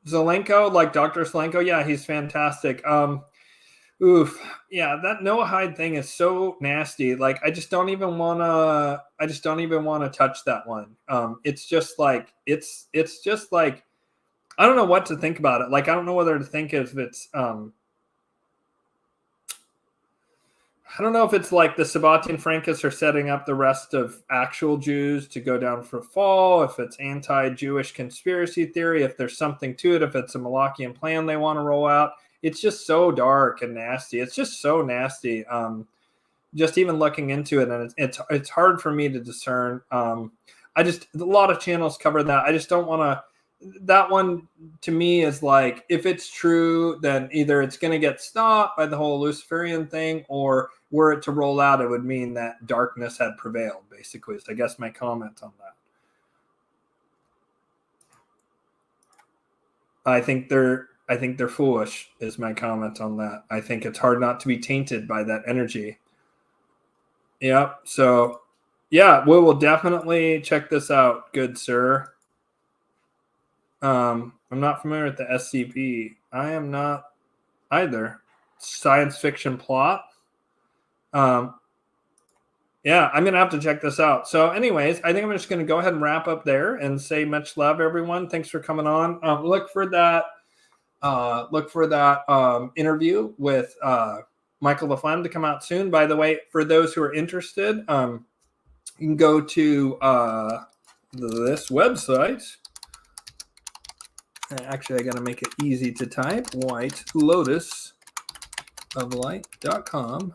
Speaker 1: Zelenko, Dr. Zelenko, yeah, he's fantastic. Oof, yeah, that Noahide thing is so nasty. I just don't even want to touch that one. It's just it's just I don't know what to think about it. I don't know whether to think if it's I don't know if it's like the Sabbatian Frankists are setting up the rest of actual Jews to go down for fall, if it's anti-Jewish conspiracy theory, if there's something to it, if it's a Molochian plan they want to roll out. It's just so dark and nasty. It's just so nasty. Just even looking into it, and it's hard for me to discern. A lot of channels cover that. I just don't want to. That one to me is like, if it's true, then either it's going to get stopped by the whole Luciferian thing, or were it to roll out, it would mean that darkness had prevailed, basically. So I guess my comment on that. I think they're foolish is my comment on that. I think it's hard not to be tainted by that energy. Yep. So yeah, we will definitely check this out. Good, sir. I'm not familiar with the SCP. I am not either. Science fiction plot. Yeah, I'm going to have to check this out. So anyways, I think I'm just going to go ahead and wrap up there and say much love, everyone. Thanks for coming on. Look for that interview with Michael LaFlamme to come out soon. By the way, for those who are interested, you can go to this website. Actually, I got to make it easy to type. whitelotusoflight.com.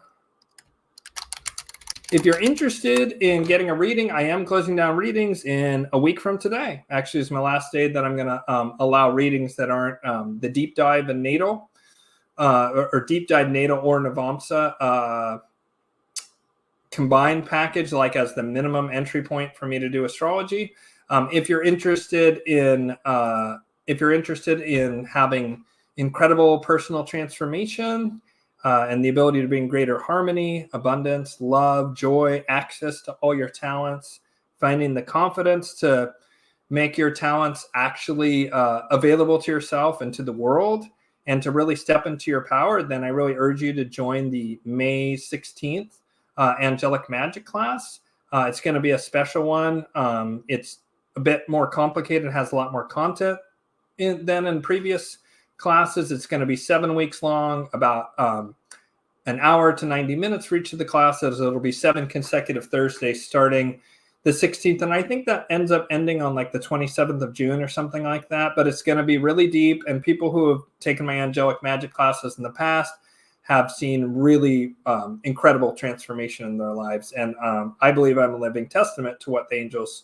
Speaker 1: If you're interested in getting a reading, I am closing down readings in a week from today. Actually, it's my last day that I'm going to allow readings that aren't the deep dive and natal, or deep dive natal or Navamsa combined package, like as the minimum entry point for me to do astrology. If you're interested in having incredible personal transformation and the ability to bring greater harmony, abundance, love, joy, access to all your talents, finding the confidence to make your talents actually available to yourself and to the world, and to really step into your power, then I really urge you to join the May 16th Angelic Magic class. It's going to be a special one. It's a bit more complicated, has a lot more content than in previous classes. It's going to be 7 weeks long, about an hour to 90 minutes for each of the classes. It'll be 7 consecutive Thursdays starting the 16th. And I think that ends up ending on like the 27th of June or something like that. But it's going to be really deep. And people who have taken my angelic magic classes in the past have seen really incredible transformation in their lives. And I believe I'm a living testament to what the angels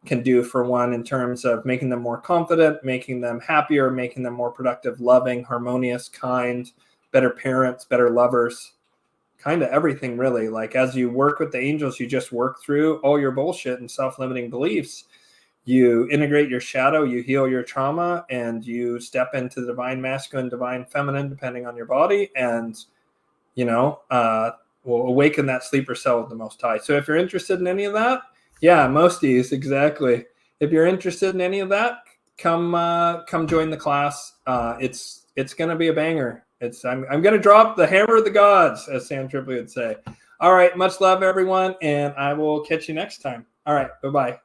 Speaker 1: can do for one, in terms of making them more confident, making them happier, making them more productive, loving, harmonious, kind, better parents, better lovers, kind of everything really. Like, as you work with the angels, you just work through all your bullshit and self-limiting beliefs. You integrate your shadow, you heal your trauma, and you step into the divine masculine, divine feminine, depending on your body, and will awaken that sleeper cell of the Most High. So if you're interested in any of that, yeah, Mosties, exactly. If you're interested in any of that, come join the class. It's going to be a banger. I'm going to drop the hammer of the gods, as Sam Tripoli would say. All right, much love, everyone, and I will catch you next time. All right, bye-bye.